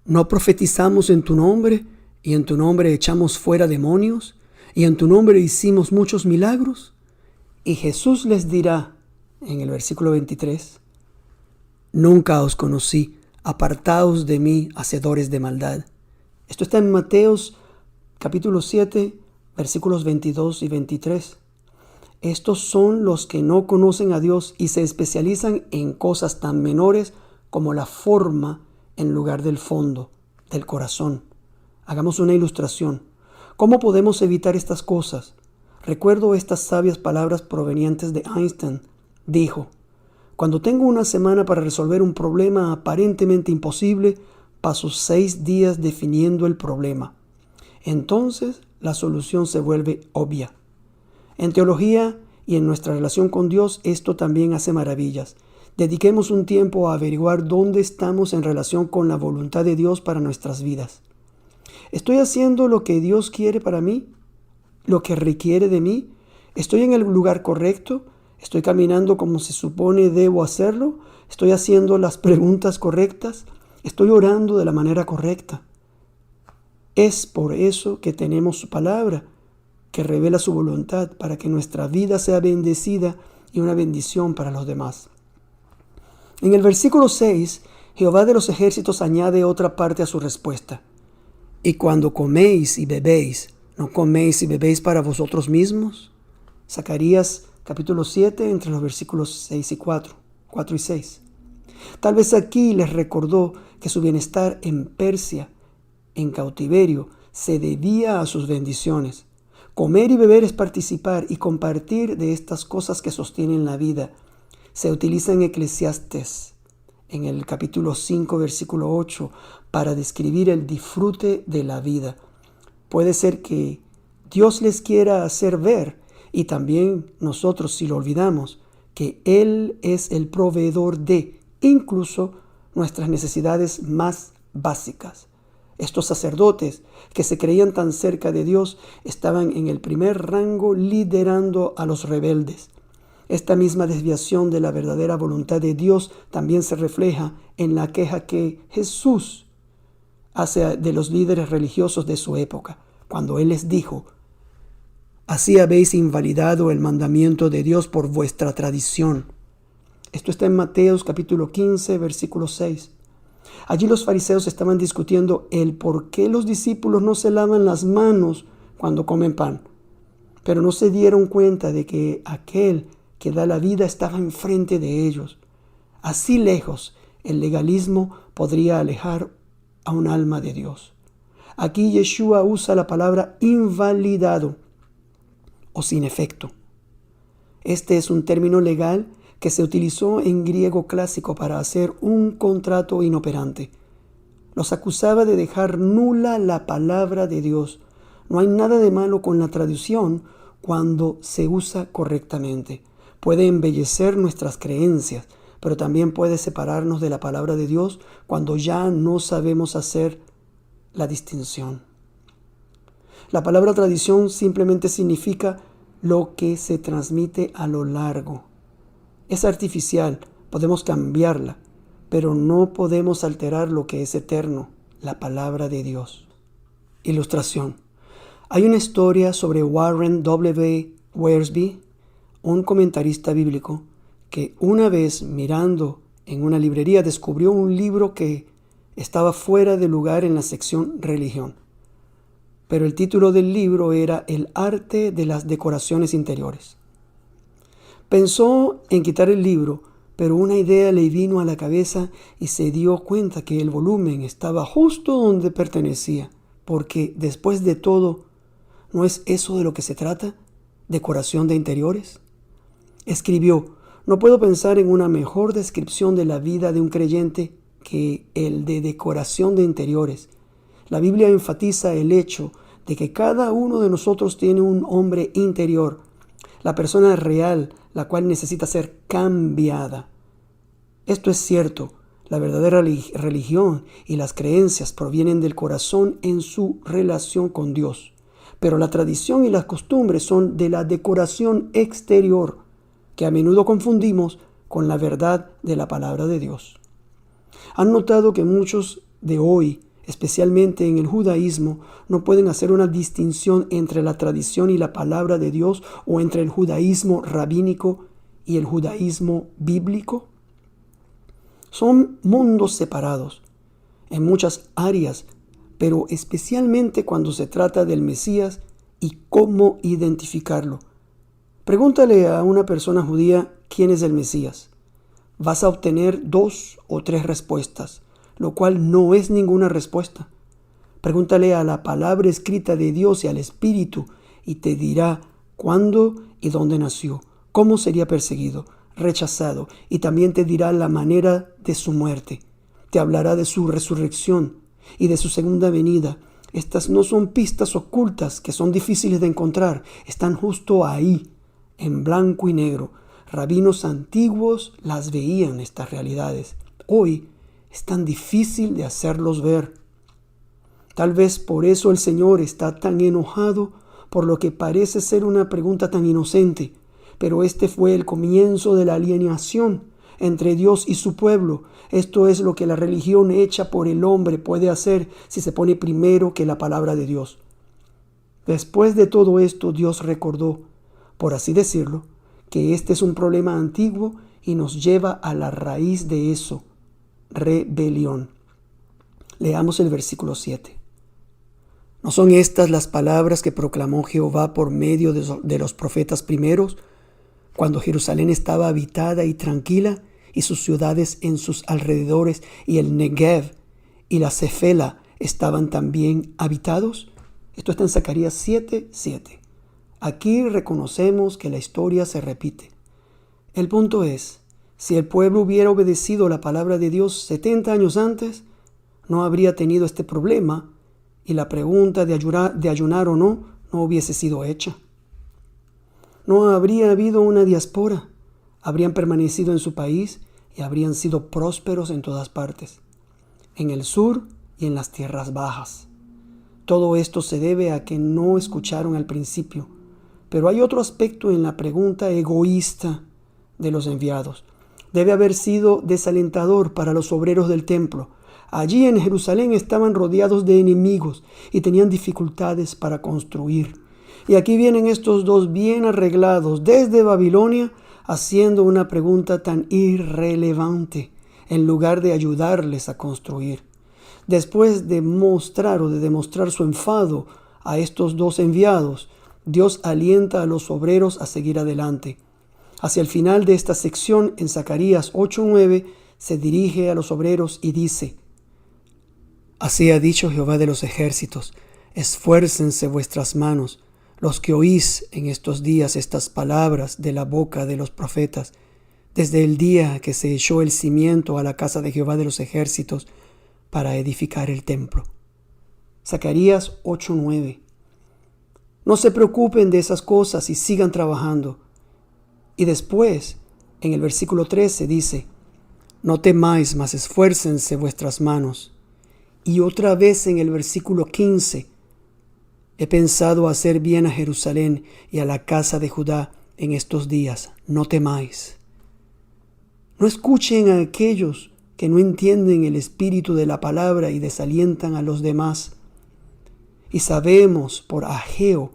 ¿no profetizamos en tu nombre? ¿Y en tu nombre echamos fuera demonios? ¿Y en tu nombre hicimos muchos milagros? Y Jesús les dirá en el versículo 23. Nunca os conocí, apartaos de mí, hacedores de maldad. Esto está en Mateos capítulo 7, versículos 22 y 23. Estos son los que no conocen a Dios y se especializan en cosas tan menores como la forma en lugar del fondo, del corazón. Hagamos una ilustración. ¿Cómo podemos evitar estas cosas? Recuerdo estas sabias palabras provenientes de Einstein. Dijo: cuando tengo una semana para resolver un problema aparentemente imposible, paso 6 días definiendo el problema. Entonces la solución se vuelve obvia. En teología y en nuestra relación con Dios, esto también hace maravillas. Dediquemos un tiempo a averiguar dónde estamos en relación con la voluntad de Dios para nuestras vidas. ¿Estoy haciendo lo que Dios quiere para mí? ¿Lo que requiere de mí? ¿Estoy en el lugar correcto? ¿Estoy caminando como se supone debo hacerlo? ¿Estoy haciendo las preguntas correctas? ¿Estoy orando de la manera correcta? Es por eso que tenemos su palabra, que revela su voluntad para que nuestra vida sea bendecida y una bendición para los demás. En el versículo 6, Jehová de los ejércitos añade otra parte a su respuesta. Y cuando coméis y bebéis, ¿no coméis y bebéis para vosotros mismos? Zacarías capítulo 7, entre los versículos 6 y 4 y 6. Tal vez aquí les recordó que su bienestar en Persia, en cautiverio, se debía a sus bendiciones. Comer y beber es participar y compartir de estas cosas que sostienen la vida. Se utiliza en Eclesiastés, en el capítulo 5, versículo 8, para describir el disfrute de la vida. Puede ser que Dios les quiera hacer ver, y también nosotros, si lo olvidamos, que Él es el proveedor de incluso nuestras necesidades más básicas. Estos sacerdotes que se creían tan cerca de Dios estaban en el primer rango liderando a los rebeldes. Esta misma desviación de la verdadera voluntad de Dios también se refleja en la queja que Jesús hace de los líderes religiosos de su época, cuando Él les dijo: así habéis invalidado el mandamiento de Dios por vuestra tradición. Esto está en Mateos capítulo 15, versículo 6. Allí los fariseos estaban discutiendo el por qué los discípulos no se lavan las manos cuando comen pan, pero no se dieron cuenta de que aquel que da la vida estaba enfrente de ellos. Así lejos el legalismo podría alejar a un alma de Dios. Aquí Yeshua usa la palabra invalidado o sin efecto. Este es un término legal que se utilizó en griego clásico para hacer un contrato inoperante. Los acusaba de dejar nula la palabra de Dios. No hay nada de malo con la traducción cuando se usa correctamente. Puede embellecer nuestras creencias, pero también puede separarnos de la palabra de Dios cuando ya no sabemos hacer la distinción. La palabra tradición simplemente significa lo que se transmite a lo largo. Es artificial, podemos cambiarla, pero no podemos alterar lo que es eterno, la palabra de Dios. Ilustración. Hay una historia sobre Warren W. Wiersbe, un comentarista bíblico, que una vez mirando en una librería descubrió un libro que estaba fuera de lugar en la sección religión. Pero el título del libro era El arte de las decoraciones interiores. Pensó en quitar el libro, pero una idea le vino a la cabeza y se dio cuenta que el volumen estaba justo donde pertenecía, porque después de todo, ¿no es eso de lo que se trata? ¿Decoración de interiores? Escribió: no puedo pensar en una mejor descripción de la vida de un creyente que el de decoración de interiores. La Biblia enfatiza el hecho de que cada uno de nosotros tiene un hombre interior, la persona real, la cual necesita ser cambiada. Esto es cierto. La verdadera religión y las creencias provienen del corazón en su relación con Dios. Pero la tradición y las costumbres son de la decoración exterior, que a menudo confundimos con la verdad de la palabra de Dios. ¿Han notado que muchos de hoy, especialmente en el judaísmo, no pueden hacer una distinción entre la tradición y la palabra de Dios, o entre el judaísmo rabínico y el judaísmo bíblico? Son mundos separados en muchas áreas, pero especialmente cuando se trata del Mesías y cómo identificarlo. Pregúntale a una persona judía quién es el Mesías. Vas a obtener 2 o 3 respuestas, lo cual no es ninguna respuesta. Pregúntale a la palabra escrita de Dios y al Espíritu y te dirá cuándo y dónde nació, cómo sería perseguido, rechazado, y también te dirá la manera de su muerte. Te hablará de su resurrección y de su segunda venida. Estas no son pistas ocultas que son difíciles de encontrar, están justo ahí, en blanco y negro. Rabinos antiguos las veían estas realidades. Hoy es tan difícil de hacerlos ver. Tal vez por eso el Señor está tan enojado por lo que parece ser una pregunta tan inocente. Pero este fue el comienzo de la alienación entre Dios y su pueblo. Esto es lo que la religión hecha por el hombre puede hacer si se pone primero que la palabra de Dios. Después de todo esto, Dios recordó, por así decirlo, que este es un problema antiguo y nos lleva a la raíz de eso, rebelión. Leamos el versículo 7. ¿No son estas las palabras que proclamó Jehová por medio de los profetas primeros, cuando Jerusalén estaba habitada y tranquila, y sus ciudades en sus alrededores, y el Negev y la Cefela estaban también habitados? Esto está en Zacarías 7:7. Aquí reconocemos que la historia se repite. El punto es, si el pueblo hubiera obedecido la palabra de Dios 70 años antes, no habría tenido este problema, y la pregunta de ayunar o no hubiese sido hecha. No habría habido una diáspora, habrían permanecido en su país y habrían sido prósperos en todas partes, en el sur y en las tierras bajas. Todo esto se debe a que no escucharon al principio, pero hay otro aspecto en la pregunta egoísta de los enviados. Debe haber sido desalentador para los obreros del templo. Allí en Jerusalén estaban rodeados de enemigos y tenían dificultades para construir. Y aquí vienen estos dos bien arreglados desde Babilonia haciendo una pregunta tan irrelevante en lugar de ayudarles a construir. Después de demostrar su enfado a estos dos enviados, Dios alienta a los obreros a seguir adelante. Hacia el final de esta sección, en Zacarías 8:9, se dirige a los obreros y dice: Así ha dicho Jehová de los ejércitos, esfuércense vuestras manos, los que oís en estos días estas palabras de la boca de los profetas, desde el día que se echó el cimiento a la casa de Jehová de los ejércitos para edificar el templo. Zacarías 8:9. No se preocupen de esas cosas y sigan trabajando. Y después, en el versículo 13 dice: No temáis, mas esfuércense vuestras manos. Y otra vez en el versículo 15: He pensado hacer bien a Jerusalén y a la casa de Judá en estos días. No temáis. No escuchen a aquellos que no entienden el espíritu de la palabra y desalientan a los demás. Y sabemos por Ageo,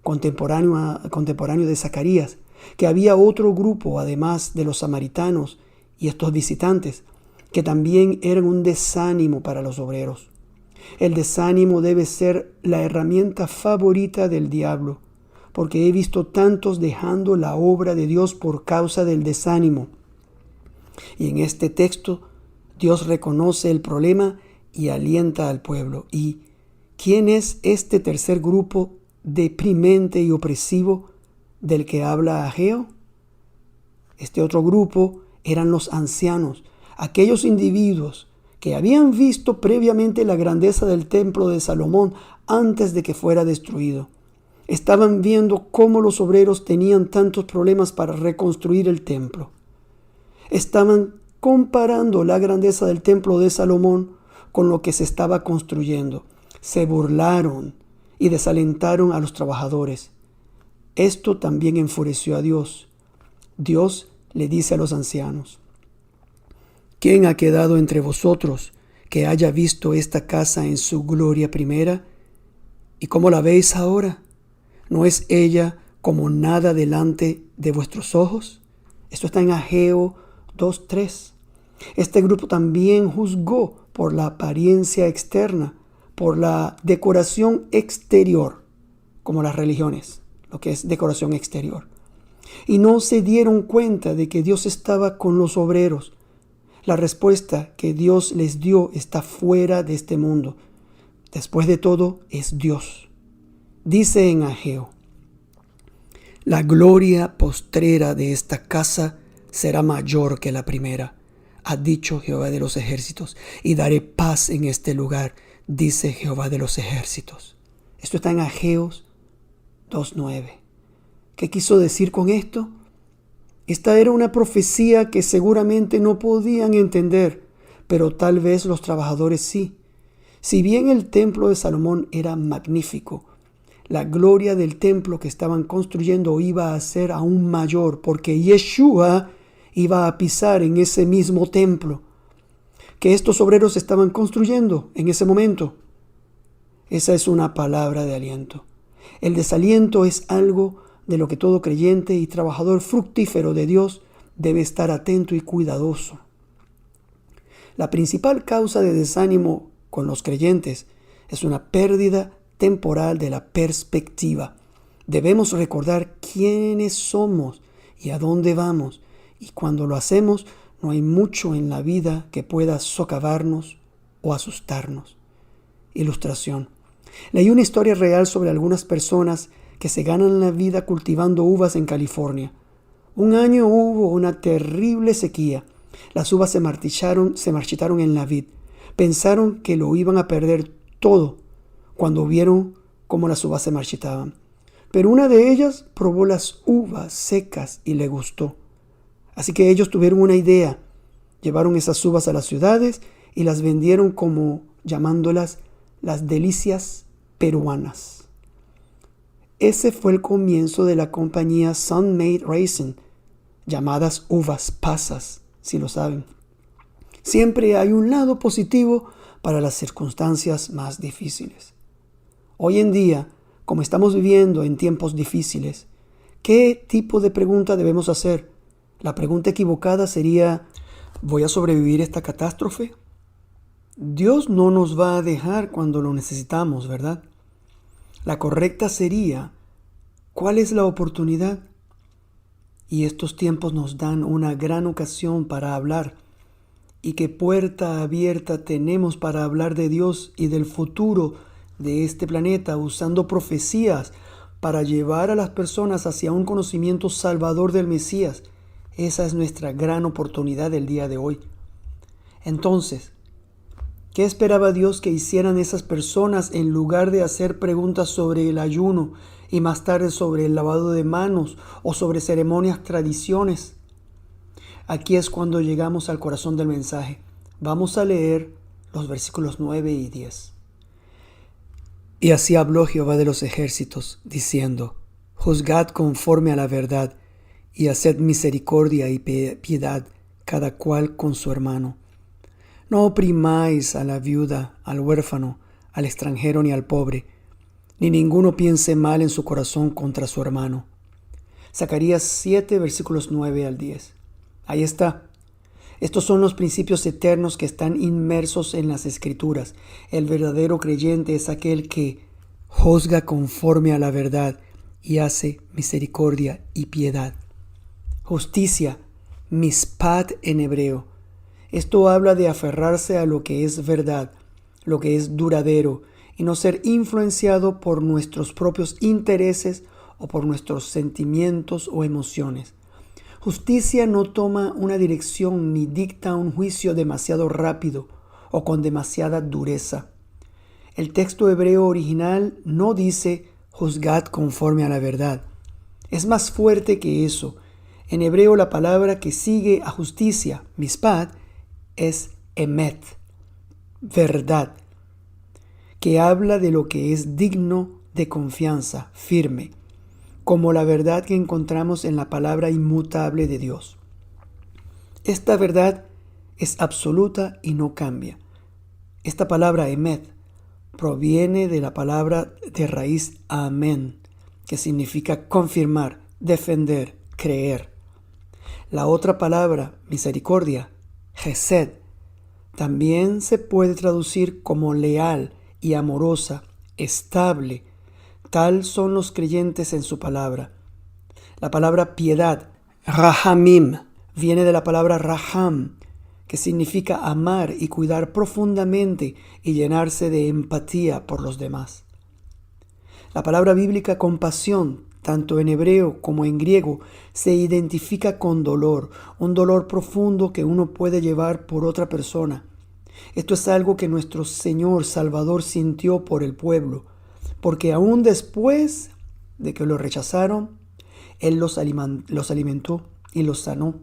contemporáneo de Zacarías, que había otro grupo, además de los samaritanos y estos visitantes, que también eran un desánimo para los obreros. El desánimo debe ser la herramienta favorita del diablo, porque he visto tantos dejando la obra de Dios por causa del desánimo. Y en este texto, Dios reconoce el problema y alienta al pueblo. ¿Y quién es este tercer grupo deprimente y opresivo del que habla Ageo? Este otro grupo eran los ancianos, aquellos individuos que habían visto previamente la grandeza del templo de Salomón antes de que fuera destruido. Estaban viendo cómo los obreros tenían tantos problemas para reconstruir el templo. Estaban comparando la grandeza del templo de Salomón con lo que se estaba construyendo. Se burlaron y desalentaron a los trabajadores. Esto también enfureció a Dios. Dios le dice a los ancianos: ¿Quién ha quedado entre vosotros que haya visto esta casa en su gloria primera? ¿Y cómo la veis ahora? ¿No es ella como nada delante de vuestros ojos? Esto está en Ageo 2:3. Este grupo también juzgó por la apariencia externa, por la decoración exterior, como las religiones, lo que es decoración exterior. Y no se dieron cuenta de que Dios estaba con los obreros. La respuesta que Dios les dio está fuera de este mundo. Después de todo, es Dios. Dice en Ageo: la gloria postrera de esta casa será mayor que la primera, ha dicho Jehová de los ejércitos, y daré paz en este lugar, dice Jehová de los ejércitos. Esto está en Ageo 2:9. ¿Qué quiso decir con esto? Esta era una profecía que seguramente no podían entender, pero tal vez los trabajadores sí. Si bien el templo de Salomón era magnífico, la gloria del templo que estaban construyendo iba a ser aún mayor, porque Yeshua iba a pisar en ese mismo templo que estos obreros estaban construyendo en ese momento. Esa es una palabra de aliento. El desaliento es algo de lo que todo creyente y trabajador fructífero de Dios debe estar atento y cuidadoso. La principal causa de desánimo con los creyentes es una pérdida temporal de la perspectiva. Debemos recordar quiénes somos y a dónde vamos, y cuando lo hacemos no hay mucho en la vida que pueda socavarnos o asustarnos. Ilustración. Leí una historia real sobre algunas personas que se ganan la vida cultivando uvas en California. Un año hubo una terrible sequía. Las uvas se marchitaron en la vid. Pensaron que lo iban a perder todo cuando vieron cómo las uvas se marchitaban. Pero una de ellas probó las uvas secas y le gustó. Así que ellos tuvieron una idea. Llevaron esas uvas a las ciudades y las vendieron como llamándolas las delicias peruanas. Ese fue el comienzo de la compañía Sun-Maid Raisin, llamadas uvas pasas, si lo saben. Siempre hay un lado positivo para las circunstancias más difíciles. Hoy en día, como estamos viviendo en tiempos difíciles, ¿qué tipo de pregunta debemos hacer? La pregunta equivocada sería: ¿voy a sobrevivir esta catástrofe? Dios no nos va a dejar cuando lo necesitamos, ¿verdad? La correcta sería: ¿cuál es la oportunidad? Y estos tiempos nos dan una gran ocasión para hablar. ¿Y qué puerta abierta tenemos para hablar de Dios y del futuro de este planeta usando profecías para llevar a las personas hacia un conocimiento salvador del Mesías? Esa es nuestra gran oportunidad del día de hoy. Entonces, ¿qué esperaba Dios que hicieran esas personas en lugar de hacer preguntas sobre el ayuno y más tarde sobre el lavado de manos o sobre ceremonias, tradiciones? Aquí es cuando llegamos al corazón del mensaje. Vamos a leer los versículos 9 y 10. Y así habló Jehová de los ejércitos, diciendo: juzgad conforme a la verdad, y haced misericordia y piedad cada cual con su hermano. No oprimáis a la viuda, al huérfano, al extranjero ni al pobre, ni ninguno piense mal en su corazón contra su hermano. Zacarías 7, versículos 9 al 10. Ahí está. Estos son los principios eternos que están inmersos en las Escrituras. El verdadero creyente es aquel que juzga conforme a la verdad y hace misericordia y piedad. Justicia, mishpat en hebreo. Esto habla de aferrarse a lo que es verdad, lo que es duradero, y no ser influenciado por nuestros propios intereses o por nuestros sentimientos o emociones. Justicia no toma una dirección ni dicta un juicio demasiado rápido o con demasiada dureza. El texto hebreo original no dice juzgad conforme a la verdad. Es más fuerte que eso. En hebreo la palabra que sigue a justicia, mishpat, es emet, verdad, que habla de lo que es digno de confianza, firme, como la verdad que encontramos en la palabra inmutable de Dios. Esta verdad es absoluta y no cambia. Esta palabra emet proviene de la palabra de raíz amén, que significa confirmar, defender, creer. La otra palabra, misericordia, Hesed, también se puede traducir como leal y amorosa, estable. Tal son los creyentes en su palabra. La palabra piedad, rahamim, viene de la palabra raham, que significa amar y cuidar profundamente y llenarse de empatía por los demás. La palabra bíblica compasión, tanto en hebreo como en griego, se identifica con dolor, un dolor profundo que uno puede llevar por otra persona. Esto es algo que nuestro Señor Salvador sintió por el pueblo, porque aún después de que lo rechazaron, Él los alimentó y los sanó.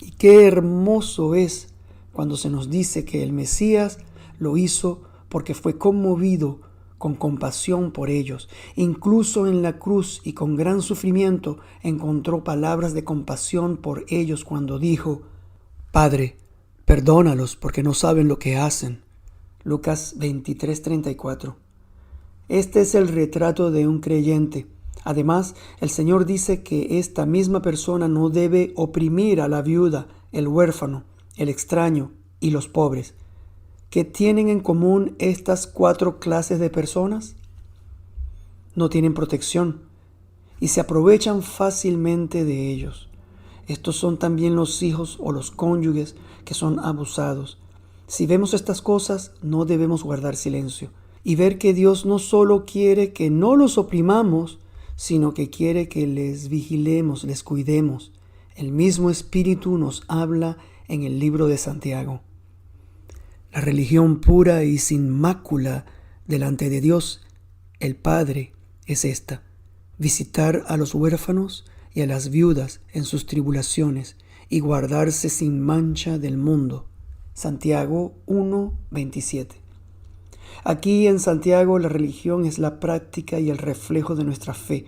Y qué hermoso es cuando se nos dice que el Mesías lo hizo porque fue conmovido con compasión por ellos. Incluso en la cruz y con gran sufrimiento encontró palabras de compasión por ellos cuando dijo: Padre, perdónalos porque no saben lo que hacen. Lucas 23:34. Este es el retrato de un creyente. Además, el Señor dice que esta misma persona no debe oprimir a la viuda, el huérfano, el extraño y los pobres. ¿Qué tienen en común estas 4 clases de personas? No tienen protección y se aprovechan fácilmente de ellos. Estos son también los hijos o los cónyuges que son abusados. Si vemos estas cosas, no debemos guardar silencio y ver que Dios no solo quiere que no los oprimamos, sino que quiere que les vigilemos, les cuidemos. El mismo Espíritu nos habla en el libro de Santiago. La religión pura y sin mácula delante de Dios, el Padre, es esta: visitar a los huérfanos y a las viudas en sus tribulaciones y guardarse sin mancha del mundo. Santiago 1:27. Aquí en Santiago la religión es la práctica y el reflejo de nuestra fe.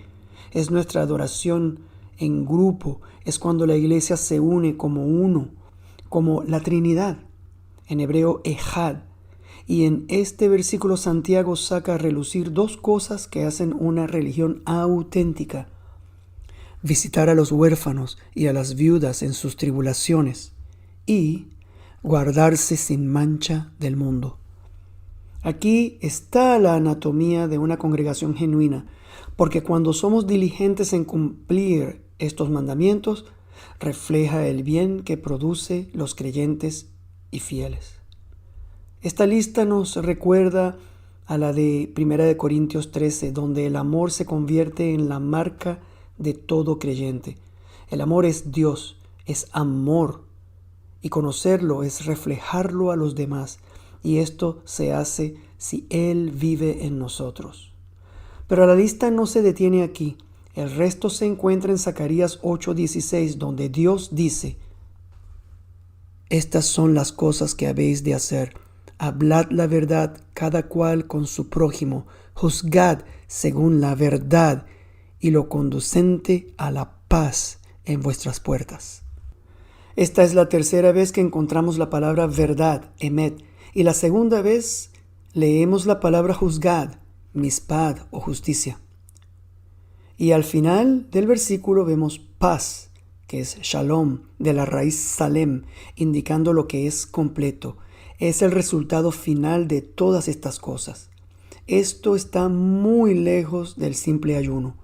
Es nuestra adoración en grupo, es cuando la iglesia se une como uno, como la Trinidad, en hebreo Ejad. Y en este versículo Santiago saca a relucir 2 cosas que hacen una religión auténtica: visitar a los huérfanos y a las viudas en sus tribulaciones y guardarse sin mancha del mundo. Aquí está la anatomía de una congregación genuina, porque cuando somos diligentes en cumplir estos mandamientos, refleja el bien que produce los creyentes y fieles. Esta lista nos recuerda a la de 1 Corintios 13, donde el amor se convierte en la marca de todo creyente. El amor es Dios, es amor, y conocerlo es reflejarlo a los demás. Y esto se hace si Él vive en nosotros. Pero la lista no se detiene aquí. El resto se encuentra en Zacarías 8:16, donde Dios dice: Estas son las cosas que habéis de hacer. Hablad la verdad cada cual con su prójimo. Juzgad según la verdad y lo conducente a la paz en vuestras puertas. Esta es la tercera vez que encontramos la palabra verdad, emet. Y la segunda vez leemos la palabra juzgad, mispad o justicia. Y al final del versículo vemos paz, que es shalom, de la raíz salem, indicando lo que es completo. Es el resultado final de todas estas cosas. Esto está muy lejos del simple ayuno.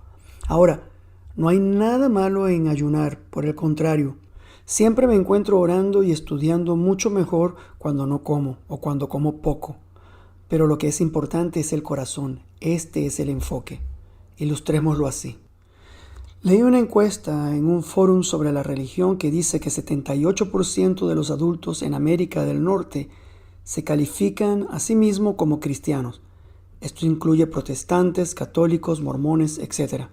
Ahora, no hay nada malo en ayunar, por el contrario. Siempre me encuentro orando y estudiando mucho mejor cuando no como o cuando como poco. Pero lo que es importante es el corazón. Este es el enfoque. Ilustrémoslo así. Leí una encuesta en un fórum sobre la religión que dice que 78% de los adultos en América del Norte se califican a sí mismos como cristianos. Esto incluye protestantes, católicos, mormones, etc.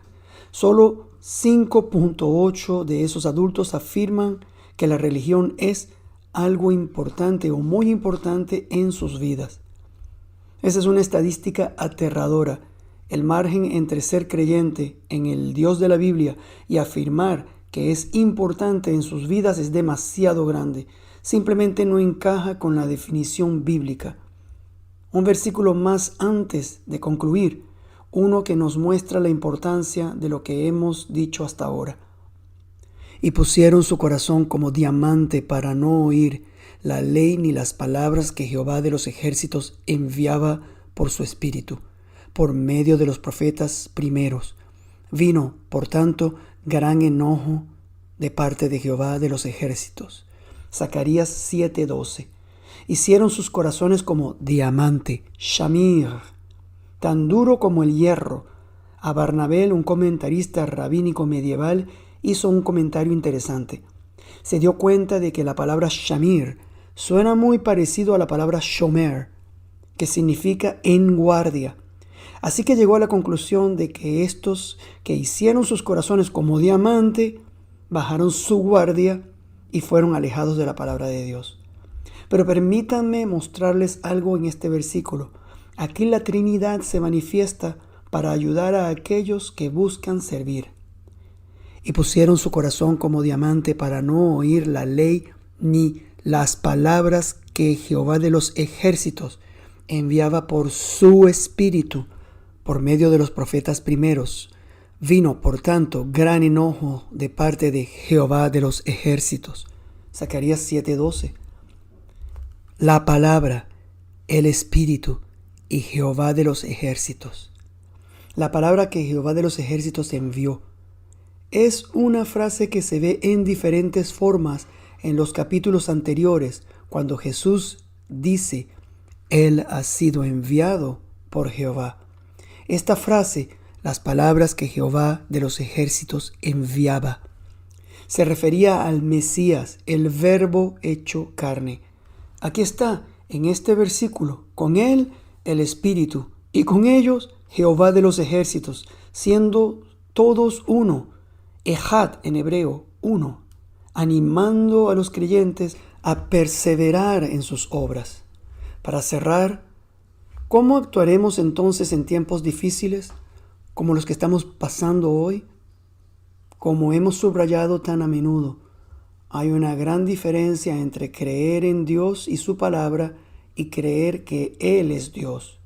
Solo 5.8 de esos adultos afirman que la religión es algo importante o muy importante en sus vidas. Esa es una estadística aterradora. El margen entre ser creyente en el Dios de la Biblia y afirmar que es importante en sus vidas es demasiado grande. Simplemente no encaja con la definición bíblica. Un versículo más antes de concluir, uno que nos muestra la importancia de lo que hemos dicho hasta ahora. y pusieron su corazón como diamante para no oír la ley ni las palabras que Jehová de los ejércitos enviaba por su espíritu, por medio de los profetas primeros. Vino, por tanto, gran enojo de parte de Jehová de los ejércitos. Zacarías 7:12. Hicieron sus corazones como diamante, shamir, tan duro como el hierro. A Barnabel, un comentarista rabínico medieval, hizo un comentario interesante. Se dio cuenta de que la palabra shamir suena muy parecido a la palabra shomer, que significa en guardia. Así que llegó a la conclusión de que estos que hicieron sus corazones como diamante, bajaron su guardia y fueron alejados de la palabra de Dios. Pero permítanme mostrarles algo en este versículo. Aquí la Trinidad se manifiesta para ayudar a aquellos que buscan servir. Y pusieron su corazón como diamante para no oír la ley ni las palabras que Jehová de los ejércitos enviaba por su espíritu, por medio de los profetas primeros. Vino, por tanto, gran enojo de parte de Jehová de los ejércitos. Zacarías 7:12. La palabra, el espíritu y Jehová de los ejércitos. La palabra que Jehová de los ejércitos envió es una frase que se ve en diferentes formas en los capítulos anteriores, cuando Jesús dice, Él ha sido enviado por Jehová. Esta frase, las palabras que Jehová de los ejércitos enviaba, se refería al Mesías, el Verbo hecho carne. Aquí está, en este versículo, con Él el Espíritu, y con ellos Jehová de los ejércitos, siendo todos uno, Ejad en hebreo, uno, animando a los creyentes a perseverar en sus obras. Para cerrar, ¿cómo actuaremos entonces en tiempos difíciles como los que estamos pasando hoy? Como hemos subrayado tan a menudo, hay una gran diferencia entre creer en Dios y su palabra y creer que Él es Dios.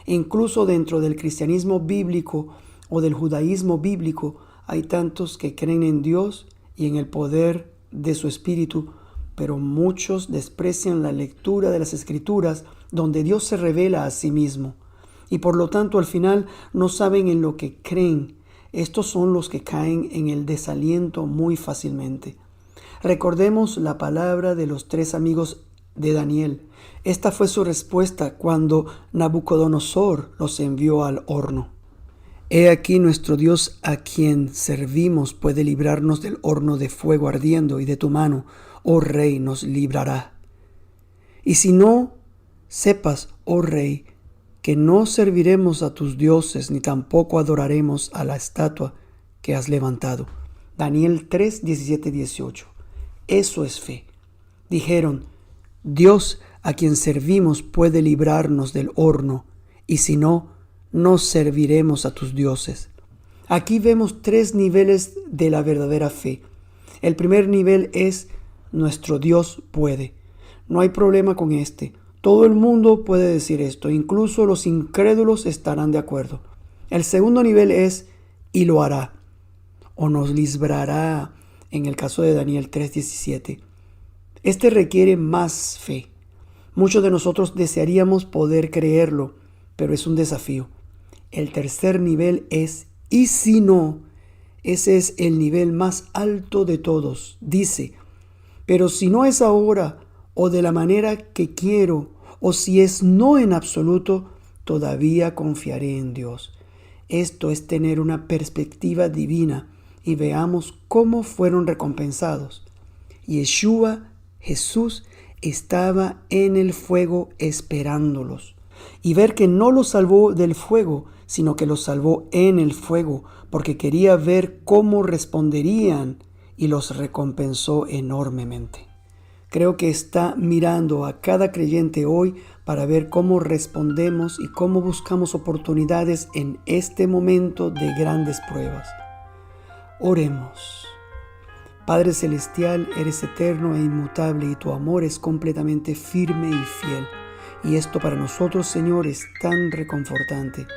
Incluso dentro del cristianismo bíblico o del judaísmo bíblico hay tantos que creen en Dios y en el poder de su Espíritu, pero muchos desprecian la lectura de las Escrituras donde Dios se revela a sí mismo y por lo tanto al final no saben en lo que creen. Estos son los que caen en el desaliento muy fácilmente. Recordemos la palabra de los 3 amigos de Daniel. Esta fue su respuesta cuando Nabucodonosor los envió al horno. He aquí nuestro Dios a quien servimos puede librarnos del horno de fuego ardiendo y de tu mano, oh Rey, nos librará. Y si no, sepas, oh Rey, que no serviremos a tus dioses ni tampoco adoraremos a la estatua que has levantado. Daniel 3, 17, 18. Eso es fe. Dijeron, Dios a quien servimos puede librarnos del horno, y si no, no serviremos a tus dioses. Aquí vemos 3 niveles de la verdadera fe. El primer nivel es nuestro Dios puede. No hay problema con este. Todo el mundo puede decir esto, incluso los incrédulos estarán de acuerdo. El segundo nivel es y lo hará, o nos librará, en el caso de Daniel 3:17. Este requiere más fe. Muchos de nosotros desearíamos poder creerlo, pero es un desafío. El tercer nivel es y si no. Ese es el nivel más alto de todos. Dice, pero si no es ahora o de la manera que quiero, o si es no en absoluto, todavía confiaré en Dios. Esto es tener una perspectiva divina y veamos cómo fueron recompensados. Yeshua, Jesús, estaba en el fuego esperándolos. Y ver que no los salvó del fuego, sino que los salvó en el fuego, porque quería ver cómo responderían y los recompensó enormemente. Creo que está mirando a cada creyente hoy para ver cómo respondemos y cómo buscamos oportunidades en este momento de grandes pruebas. Oremos. Padre Celestial, eres eterno e inmutable y tu amor es completamente firme y fiel. Y esto para nosotros, Señor, es tan reconfortante.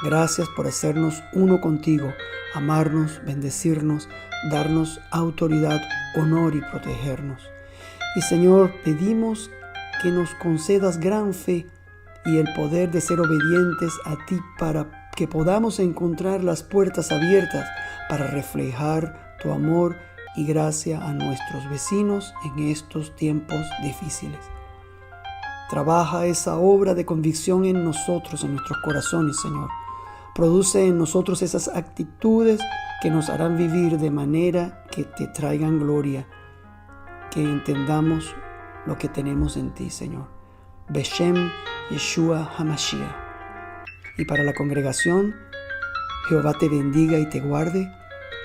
Gracias por hacernos uno contigo, amarnos, bendecirnos, darnos autoridad, honor y protegernos. Y Señor, pedimos que nos concedas gran fe y el poder de ser obedientes a ti para que podamos encontrar las puertas abiertas para reflejar tu amor y gracia a nuestros vecinos en estos tiempos difíciles. Trabaja esa obra de convicción en nosotros, en nuestros corazones, Señor. Produce en nosotros esas actitudes que nos harán vivir de manera que te traigan gloria, que entendamos lo que tenemos en ti, Señor. Beshem Yeshua HaMashiach. Y para la congregación, Jehová te bendiga y te guarde.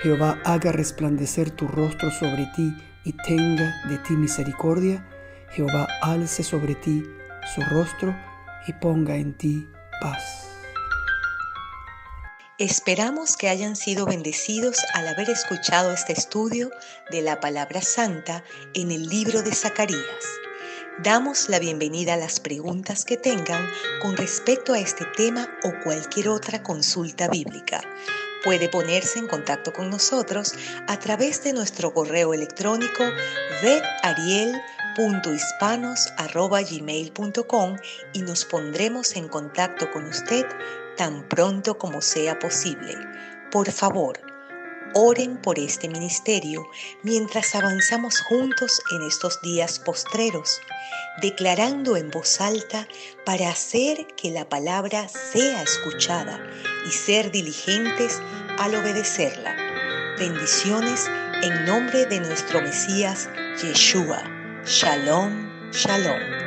Jehová haga resplandecer tu rostro sobre ti y tenga de ti misericordia. Jehová alce sobre ti su rostro y ponga en ti paz. Esperamos que hayan sido bendecidos al haber escuchado este estudio de la Palabra Santa en el libro de Zacarías. Damos la bienvenida a las preguntas que tengan con respecto a este tema o cualquier otra consulta bíblica. Puede ponerse en contacto con nosotros a través de nuestro correo electrónico vedariel.hispanos@gmail.com y nos pondremos en contacto con usted tan pronto como sea posible. Por favor, oren por este ministerio mientras avanzamos juntos en estos días postreros, declarando en voz alta para hacer que la palabra sea escuchada y ser diligentes al obedecerla. Bendiciones en nombre de nuestro Mesías Yeshua. Shalom, shalom.